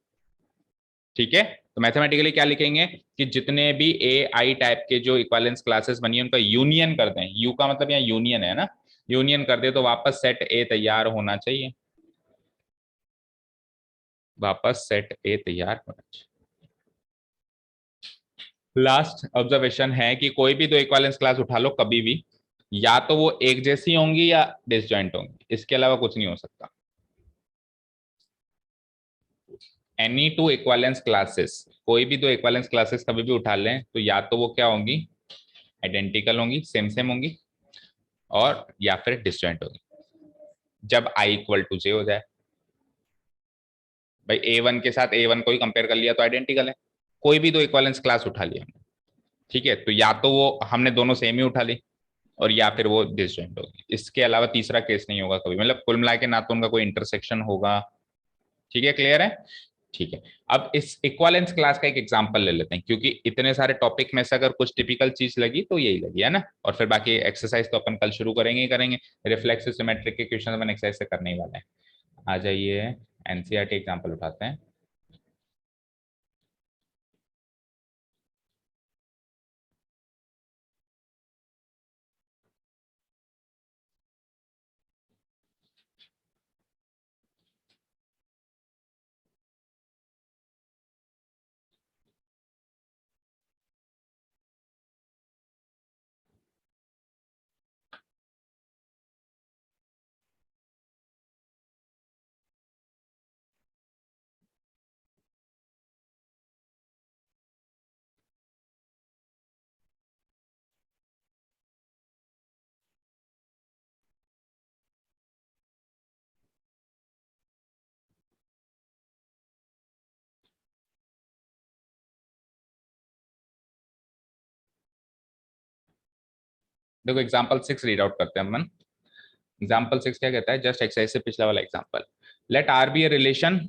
ठीक है, तो मैथमेटिकली क्या लिखेंगे कि जितने भी ए आई टाइप के जो इक्विवेलेंस क्लासेस बनी है उनका यूनियन कर दें। यू का मतलब यहाँ यूनियन है ना, यूनियन कर दे तो वापस सेट ए तैयार होना चाहिए, वापस सेट ए तैयार होना चाहिए। लास्ट ऑब्जर्वेशन है कि कोई भी दो इक्विवेलेंस क्लास उठा लो कभी भी, या तो वो एक जैसी होंगी या डिसजॉइंट होंगी, इसके अलावा कुछ नहीं हो सकता। एनी टू इक्विवेलेंस क्लासेस, कोई भी दो इक्विवेलेंस क्लासेस कभी भी उठा लें तो या तो वो क्या होंगी? आइडेंटिकल होंगी, सेम सेम होंगी, और या फिर डिसजॉइंट होगी जब i इक्वल टू जे हो जाए। भाई A1 के साथ A1 को ही कंपेयर कर लिया तो आइडेंटिकल है। कोई भी दो इक्विवेलेंस क्लास उठा लिया, ठीक है, तो या तो वो हमने दोनों सेम ही उठा ली और या फिर वो डिसजॉइंट होगी, इसके अलावा तीसरा केस नहीं होगा कभी, मतलब कुल मिला के ना तो उनका कोई इंटरसेक्शन होगा। ठीक है, क्लियर है? ठीक है, अब इस इक्विवेलेंस क्लास का एक एग्जांपल ले लेते हैं, क्योंकि इतने सारे टॉपिक में से अगर कुछ टिपिकल चीज लगी तो यही लगी है ना, और फिर बाकी एक्सरसाइज तो अपन कल शुरू करेंगे ही करेंगे। रिफ्लेक्सिव सिमेट्रिक के क्वेश्चन अपन एक्सरसाइज से करने ही वाले हैं। आ जाइए, एनसीईआरटी एग्जांपल उठाते हैं। देखो एग्जांपल 6 रीड आउट करते हैं अपन। एग्जाम्पल 6 क्या कहता है, जस्ट एक्सरसाइज से पिछला वाला example. Let R be a relation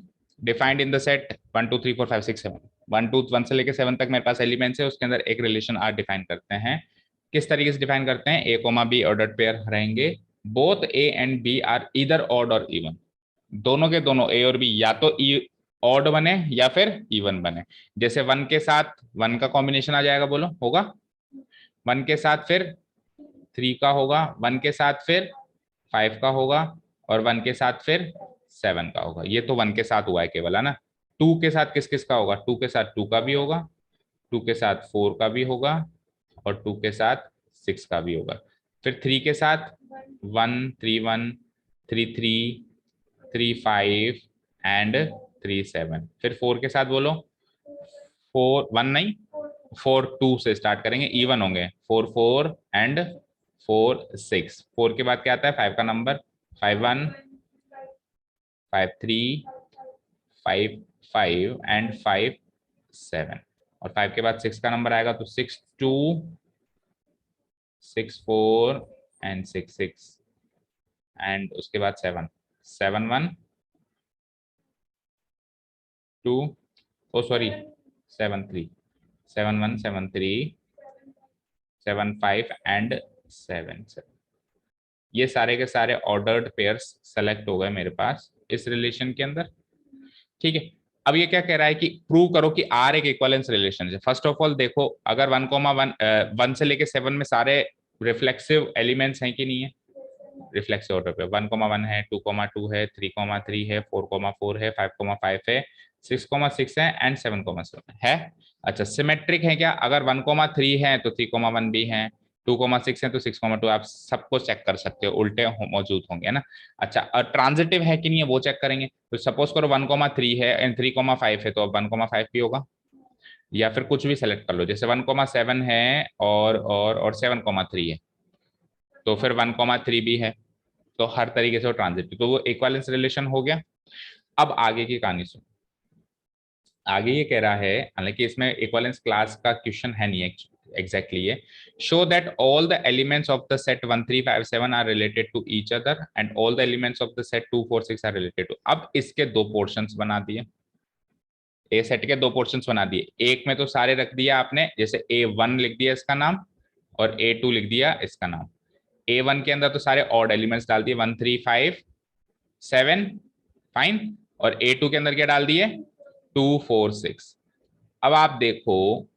defined in the set 1 2 3 4 5 6 7। 1 से लेके 7 तक मेरे पास एलिमेंट्स है, उसके अंदर एक रिलेशन आर डिफाइन करते हैं। किस तरीके से डिफाइन करते हैं, a comma b ordered pair रहेंगे, both a and B are either odd और इवन। दोनों के दोनों ए और बी या तो ऑड बने या फिर इवन बने। जैसे 1 के साथ 1 का कॉम्बिनेशन आ जाएगा, बोलो होगा। 1 के साथ फिर 3 का होगा, 1 के साथ फिर 5 का होगा, और 1 के साथ फिर 7 का होगा। ये तो 1 के साथ हुआ है केवल, है ना। 2 के साथ किस किस का होगा, 2 के साथ 2 का भी होगा, 2 के साथ 4 का भी होगा, और 2 के साथ 6 का भी होगा। फिर 3 के साथ 1 3 1 3 3 3 5 एंड 3 7। फिर 4 के साथ बोलो, 4 1 नहीं, 4 2 से स्टार्ट करेंगे, इवन होंगे, 4 4 एंड 4 6। 4 के बाद क्या आता है, 5 का नंबर, 5 1 5 3 5 5 एंड 5 7। और 5 के बाद 6 का नंबर आएगा तो 6 2 6 4 एंड 6 6 एंड उसके बाद 7 7 1 2, ओ सॉरी 7 3 7 1 7 3 7 5 एंड 7 7। ये सारे के सारे ऑर्डर्ड पेयर्स सेलेक्ट हो गए मेरे पास इस रिलेशन के अंदर। ठीक है, अब ये क्या कह रहा है कि प्रूव करो कि आर एक इक्विवेलेंस रिलेशन है। फर्स्ट ऑफ ऑल देखो, अगर 1 से लेके 7 में सारे रिफ्लेक्सिव एलिमेंट्स हैं कि नहीं है, रिफ्लेक्सिव ऑर्डर पे 1 1 है, 2 2 है, 3 3 है, 4 4 है, 5 5 है, 6 6 है एंड 7 7 है। अच्छा, सिमेट्रिक है क्या, अगर 1 3 है तो 3 1 भी है, 2 6 है तो 6 2। आप सबको चेक कर सकते हो, उल्टे मौजूद होंगे ना। अच्छा, ट्रांजिटिव है कि नहीं है वो चेक करेंगे। तो सपोज करो 1 3 है एंड 3 5 है, तो अब 1 5 भी होगा। या फिर कुछ भी सेलेक्ट कर लो, जैसे 1 7 है और 7 3 है, तो फिर 1 3 भी है, तो हर तरीके से वो ट्रांजिटिव, तो वो इक्विवेलेंस रिलेशन हो गया। अब आगे की कहानी सुन। आगे ये कह रहा है, हालांकि इसमें इक्विवेलेंस क्लास का क्वेश्चन है नहीं एग्जैक्टली ये, show that all the elements of the set 1 3 5 7 are related to each other and all the elements of the set 2 4 6 are related to. अब इसके दो पोर्शंस बना दिए, ए सेट के दो पोर्शंस बना दिए। एक में तो सारे रख दिया आपने, जैसे A1 लिख दिया इसका नाम और A2 लिख दिया इसका नाम। A1 के अंदर तो सारे ऑड एलिमेंट्स डाल दिए, 1 3 5 7, फाइन। और A2 के अंदर क्या डाल दिए, 2 4 6। अब आप देखो,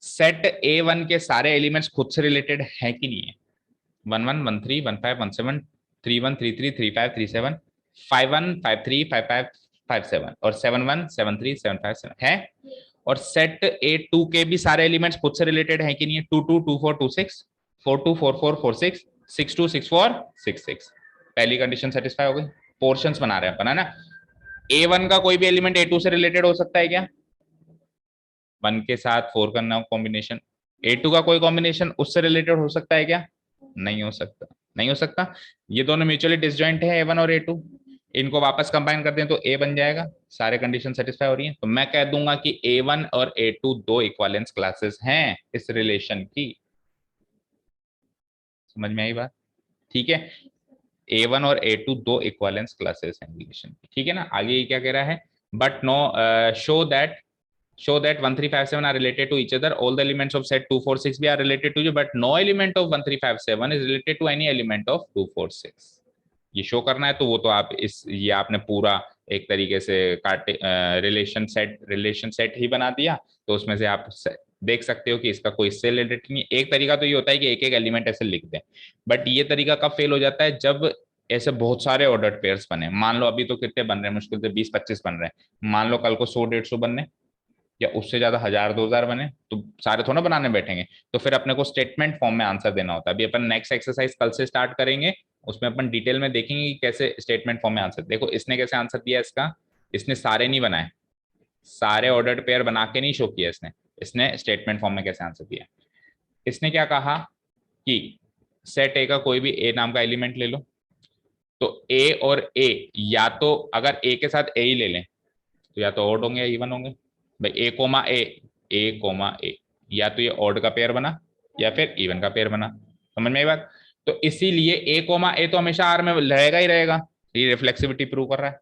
सेट A1 के सारे एलिमेंट्स खुद से रिलेटेड है कि नहीं है, 1 1 1 3 1 5 1 7 3 1 3 3 3 5 3 7 5 1 5 3 5 5 5 7 और 7 1 7 3 7 5 7 है। और सेट A2 के भी सारे एलिमेंट्स खुद से रिलेटेड है कि नहीं है, 2 2 2 4 2 6 4 2 4 4 4 6 6 2 6 4 6 6। पहली कंडीशन सेटिस्फाई हो गई। पोर्शंस बना रहे हैं अपन, है ना। A1 का कोई भी एलिमेंट A2 से रिलेटेड हो सकता है क्या, 1 के साथ 4 का नाम कॉम्बिनेशन, A2 का कोई कॉम्बिनेशन उससे रिलेटेड हो सकता है क्या, नहीं हो सकता, नहीं हो सकता। ये दोनों म्यूचुअली डिसजॉइंट है A1 और A2। इनको वापस कंबाइन करते हैं तो ए बन जाएगा, सारे कंडीशन सेटिस्फाई हो रही हैं, तो मैं कह दूंगा कि A1 और A2 दो इक्विवेलेंस क्लासेस हैं इस रिलेशन की। समझ में आई बात? ठीक है, A1 और A2 दो इक्विवेलेंस क्लासेस हैं रिलेशन की, ठीक है ना। आगे ये क्या कह रहा है, but no show that 1 3 5 7 are related to each other, all the elements of set 2 4 6 भी are related to you, but no element of 1 3 5 7 is related to any element of 2 4 6। ये शो करना है तो वो तो आप इस ये आपने पूरा एक तरीके से काटे रिलेशन सेट ही बना दिया, तो उसमें से आप देख सकते हो कि इसका कोई इससे रिलेटेड नहीं। एक तरीका तो ये होता है कि एक एक एलिमेंट ऐसे लिख दें, बट ये तरीका कब फेल हो जाता है, जब ऐसे बहुत सारे ऑर्डर्ड पेयर्स बने। मान लो अभी तो कितने बन रहे हैं, मुश्किल से 20 25 बन रहे हैं, मान लो कल को 100 150 बनने या उससे ज्यादा 1000 2000 बने, तो सारे थोड़ा बनाने बैठेंगे, तो फिर अपने को स्टेटमेंट फॉर्म में आंसर देना होता है। अभी अपन नेक्स्ट एक्सरसाइज कल से स्टार्ट करेंगे, उसमें अपन डिटेल में देखेंगे कि कैसे स्टेटमेंट फॉर्म में आंसर। देखो इसने कैसे आंसर दिया इसका, इसने सारे नहीं बनाए, सारे ऑर्डर्ड पेयर बना के नहीं शो किया इसने, इसने स्टेटमेंट फॉर्म में कैसे आंसर दिया। इसने क्या कहा कि सेट ए का कोई भी ए नाम का एलिमेंट ले लो, तो ए और ए या तो अगर ए के साथ ए ही ले लें तो या तो ऑड होंगे या इवन होंगे। भाई ए कोमा ए, या तो ये ऑड का पेयर बना या फिर इवन का पेयर बना। समझ में आई बात? तो इसीलिए ए कोमा ए तो हमेशा आर में रहेगा ही रहेगा। ये रिफ्लेक्सिविटी प्रूव कर रहा है,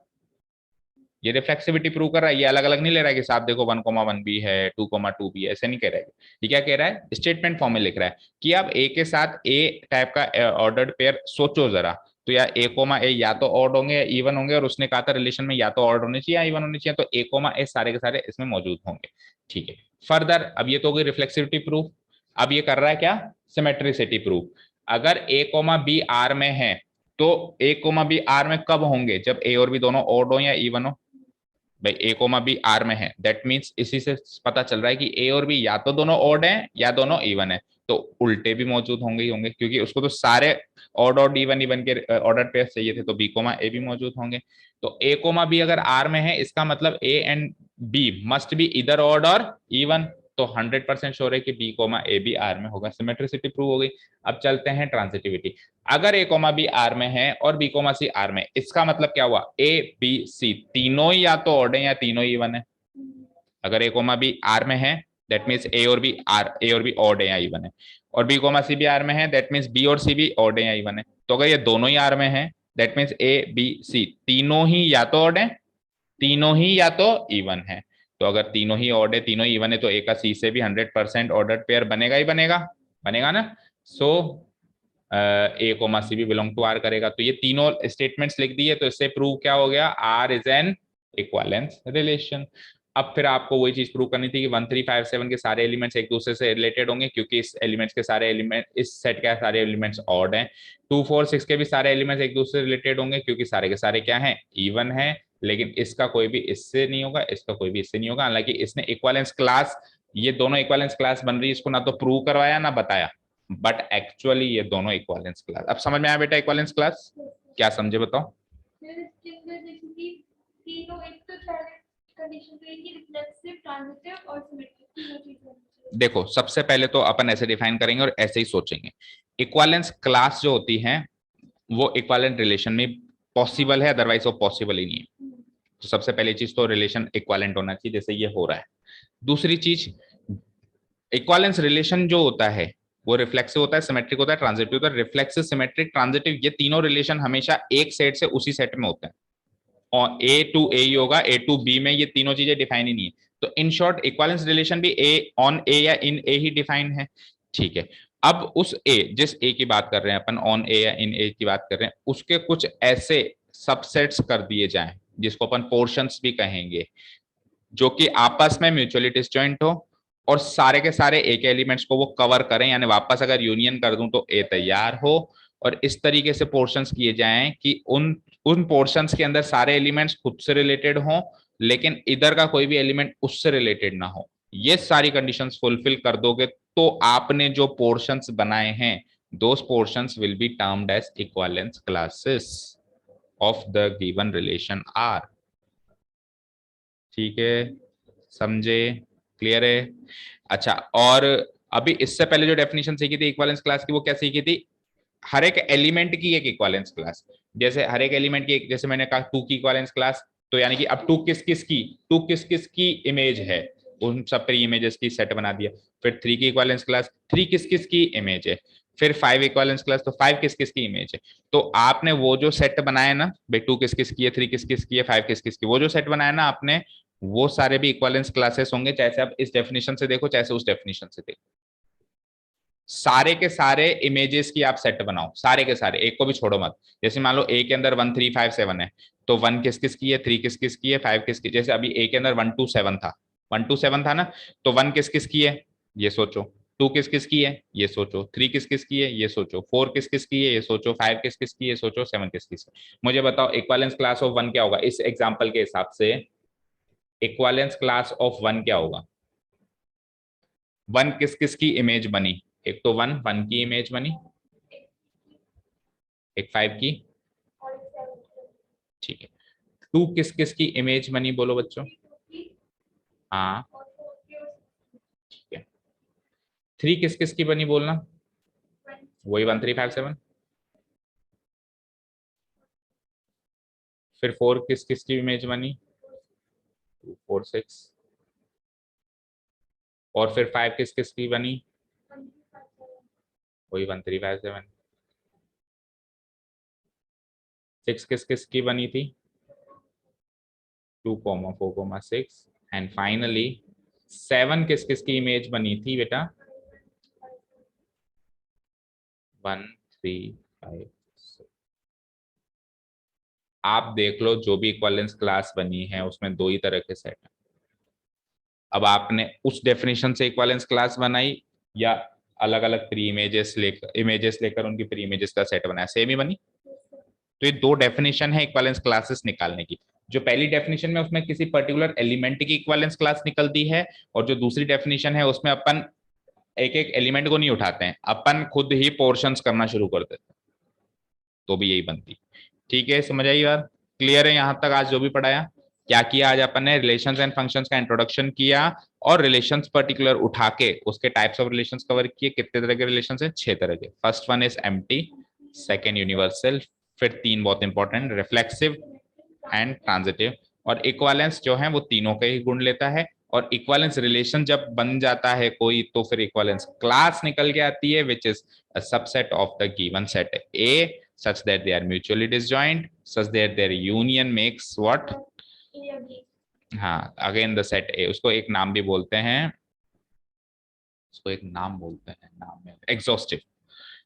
ये रिफ्लेक्सिविटी प्रूव कर रहा है। ये अलग अलग नहीं ले रहा है कि साहब देखो 1 1 भी है 2 2 भी है, ऐसे नहीं कह रहा है। ये क्या कह रहा है, स्टेटमेंट फॉर्म में लिख रहा है कि अब ए के साथ ए टाइप का ऑर्डर्ड पेयर सोचो जरा, तो या ए कोमा ए या तो ऑड होंगे या इवन होंगे, और उसने कहा था रिलेशन में या तो ऑड होने चाहिए या इवन होने चाहिए, तो ए कोमा ए सारे के सारे इसमें मौजूद होंगे। ठीक है, फर्दर अब ये तो हो गई रिफ्लेक्सिविटी प्रूफ। अब ये कर रहा है क्या, सिमेट्रिसिटी प्रूफ। अगर ए कोमा बी आर में है तो ए कोमा बी आर में कब होंगे, जब ए और बी दोनों ऑड हो या इवन हो। भाई ए कोमा बी आर में है, दैट मीन्स इसी से पता चल रहा है कि ए और बी या तो दोनों ऑड हैं या दोनों इवन है, तो उल्टे भी मौजूद होंगे ही होंगे, क्योंकि उसको तो सारे ऑड ऑड इवन इवन के ऑर्डर पेयर चाहिए थे, तो बी कोमा ए भी मौजूद होंगे। तो ए कोमा बी अगर आर में है, इसका मतलब a and b must be either odd और इवन, तो 100% श्योर है कि बी कोमा ए भी आर में होगा। सिमेट्रिसिटी प्रूव हो गई। अब चलते हैं ट्रांजिटिविटी। अगर ए कोमा बी आर में है और बी कोमा सी आर में, इसका मतलब क्या हुआ, ए बी सी तीनों ही या तो ऑड है या तीनों ही इवन है। अगर ए कोमा बी आर में है दैट मीन्स ए और बी ऑड है या इवन है, और बी कोमा सी भी आर में है दैट मीन्स बी और सी भी ऑड है या इवन है। तो अगर ये दोनों ही आर में है that means a B c तीनों ही या तो ऑड है तीनों ही या तो इवन है। तो अगर तीनों ही ऑड है तीनों ही इवन है, तो ए का सी से भी 100% ऑर्डर्ड पेयर बनेगा ही बनेगा, बनेगा ना। सो ए कोमा सी भी बिलोंग टू आर करेगा। तो ये तीनों स्टेटमेंट्स लिख दिए, तो इससे प्रूव क्या हो गया, R is an equivalence relation. अब फिर आपको वही चीज प्रूव करनी थी कि 1 3 5 7 के सारे एलिमेंट्स एक दूसरे से रिलेटेड होंगे, क्योंकि इस एलिमेंट्स के सारे एलिमेंट इस सेट के सारे एलिमेंट्स ऑड हैं। 2 4 6 के भी सारे एलिमेंट्स एक दूसरे से रिलेटेड होंगे, क्योंकि सारे के सारे क्या हैं, इवन है। लेकिन इसका कोई भी इससे नहीं होगा, इसका कोई भी इससे नहीं होगा। हालांकि इसने इक्विवेलेंस क्लास, ये दोनों इक्विवेलेंस क्लास बन रही है, इसको ना तो प्रूव करवाया ना बताया, बट एक्चुअली ये दोनों इक्विवेलेंस क्लास। अब समझ में आया बेटा इक्विवेलेंस क्लास, क्या समझे बताओ। तीनों एक तो कंडीशन तो एक ही, रिफ्लेक्सिव, ट्रांजिटिव और सिमेट्रिक, तीनों चीजें। देखो सबसे पहले तो अपन ऐसे डिफाइन करेंगे और ऐसे ही सोचेंगे। इक्विवेलेंस क्लास जो होती है वो इक्विवेलेंट रिलेशन में पॉसिबल है, अदरवाइज वो पॉसिबल ही नहीं है। तो सबसे पहली चीज तो रिलेशन इक्विवेलेंट होना चाहिए, जैसे ये हो रहा है। दूसरी चीज, इक्विवेलेंस रिलेशन जो होता है वो रिफ्लेक्सिव होता है, सिमेट्रिक होता है, ट्रांजिटिव होता है। रिफ्लेक्सिव, सिमेट्रिक, ट्रांजिटिव ये तीनों रिलेशन हमेशा एक सेट से उसी सेट में होते हैं, और ए टू ए ही होगा, ए टू बी में ये तीनों चीजें डिफाइन ही नहीं है। तो इन शॉर्ट इक्विवेलेंस रिलेशन भी ए ऑन ए या इन ए ही डिफाइन है। ठीक है, अब उस ए, जिस ए की बात कर रहे हैं अपन, ऑन ए या इन ए की बात कर रहे हैं, उसके कुछ ऐसे सबसेट्स कर दिए जाएं जिसको अपन पोर्शंस भी कहेंगे, जो कि आपस में म्यूचुअली डिसजॉइंट हो और सारे के सारे ए के एलिमेंट्स को वो कवर करें, यानी वापस अगर यूनियन कर दूं तो ए तैयार हो। और इस तरीके से पोर्शंस किए जाएं कि उन उन पोर्शंस के अंदर सारे एलिमेंट्स खुद से रिलेटेड हो, लेकिन इधर का कोई भी एलिमेंट उससे रिलेटेड ना हो। ये सारी कंडीशंस फुलफिल कर दोगे तो आपने जो पोर्शंस बनाए हैं those portions will be termed as equivalence classes of the given relation R. ठीक है, समझे, क्लियर है। अच्छा, और अभी इससे पहले जो डेफिनेशन सीखी थी इक्विवेलेंस क्लास की, वो क्या सीखी थी, हर एक एलिमेंट की एक इक्विवेलेंस क्लास। जैसे हर एक एलिमेंट की जैसे मैंने कहा 2 की इक्विवेलेंस क्लास, तो यानी कि अब 2 किस किस की इमेज है, उन सब प्री इमेजेस की सेट बना दिया। फिर 3 की इक्विवेलेंस क्लास 3 किस किस की इमेज है। फिर 5 इक्विवेलेंस क्लास, तो 5 किस किस की इमेज है। तो आपने वो जो सेट बनाया ना भाई, 2 किस किस की है, 3 किस किस की है, 5 किस किस की, वो जो सेट बनाया ना आपने, वो सारे भी इक्विवेलेंस क्लासेस होंगे, चाहे आप इस डेफिनेशन से देखो चाहे उस डेफिनेशन से देखो। सारे के सारे इमेजेस की आप सेट बनाओ, सारे के सारे, एक को भी छोड़ो मत। जैसे मान लो ए के अंदर 1 3 5 7 है, तो 1 किस किस की है, 3 किस किस की है, 5 किस की, जैसे अभी ए के अंदर 1 2 7 था, 1 2 7 था ना, तो 1 किस किस की है ये सोचो, 2 किस किस की है ये सोचो, 3 किस किस की है ये सोचो, 4 किस किस की है ये सोचो, 5 किस किस की है सोचो, 7 किस किस की। मुझे बताओ इक्विवेलेंस क्लास ऑफ 1 क्या होगा इस एग्जांपल के हिसाब से, इक्विवेलेंस क्लास ऑफ 1 क्या होगा। 1 किस किस की इमेज बनी, एक तो 1 की इमेज बनी, एक 5 की, ठीक है। 2 किस किस की इमेज बनी बोलो बच्चों। हाँ ठीक है। 3 किस किस की बनी बोलना, वही 1 3 5 7। फिर 4 किस किस की इमेज बनी, 2 4 6। और फिर 5 किस किस की बनी, वही 1 3 5 7। 6 किस किस की बनी थी, 2 4 6। एंड फाइनली 7 किस किस की इमेज बनी थी बेटा, 1 3 5 6। आप देख लो जो भी इक्विवेलेंस क्लास बनी है उसमें दो ही तरह के सेट है। अब आपने उस डेफिनेशन से इक्विवेलेंस क्लास बनाई या अलग अलग प्री इमेजेस लेकर उनकी प्री इमेजेस का सेट बनाया, सेम ही बनी। तो ये दो डेफिनेशन है इक्विवेलेंस क्लासेस निकालने की। जो पहली डेफिनेशन में उसमें किसी पर्टिकुलर एलिमेंट की इक्विवेलेंस क्लास निकलती है, और जो दूसरी डेफिनेशन है उसमें अपन एक एक एलिमेंट को नहीं उठाते हैं, अपन खुद ही पोर्शंस करना शुरू कर देते हैं, तो भी यही बनती। ठीक है, समझ आई बात, क्लियर है यहाँ तक आज जो भी पढ़ाया। क्या किया आज अपन ने, रिलेशंस एंड फंक्शंस का इंट्रोडक्शन किया, और रिलेशंस पर्टिकुलर उठा के उसके टाइप्स ऑफ रिलेशंस कवर किए। कितने तरह के रिलेशंस है, 6 तरह के। First one is empty, second universal, फिर 3 बहुत इंपॉर्टेंट, रिफ्लेक्सिव एंड ट्रांजिटिव। और इक्वालेंस जो है वो तीनों के ही गुण लेता है। और इक्वालेंस रिलेशन जब बन जाता है कोई, तो फिर इक्वालेंस क्लास निकल के आती है, which is a subset of the given set A, such that they are mutually disjoint, such that their union makes what, हाँ अगेन द सेट ए, उसको एक नाम भी बोलते हैं, उसको एक नाम बोलते हैं, नाम में एग्जॉस्टिव।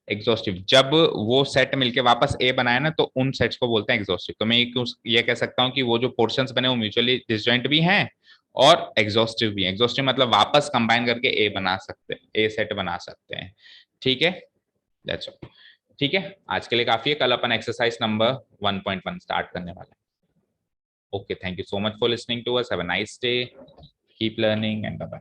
एग्जॉस्टिव जब वो सेट मिलके वापस ए बनाए ना, तो उन सेट्स को बोलते हैं एग्जॉस्टिव। तो मैं ये कह सकता हूँ कि वो जो पोर्शंस बने वो म्यूचुअली डिसजॉइंट भी हैं और एग्जॉस्टिव भी हैं। एग्जॉस्टिव मतलब वापस कंबाइन करके ए बना सकते हैं, ए सेट बना सकते हैं। ठीक है, दैट्स ऑल। ठीक है, आज के लिए काफी है, कल अपन एक्सरसाइज नंबर 1.1 स्टार्ट करने वाले हैं। Okay, thank you so much for listening to us, have a nice day, keep learning and bye bye.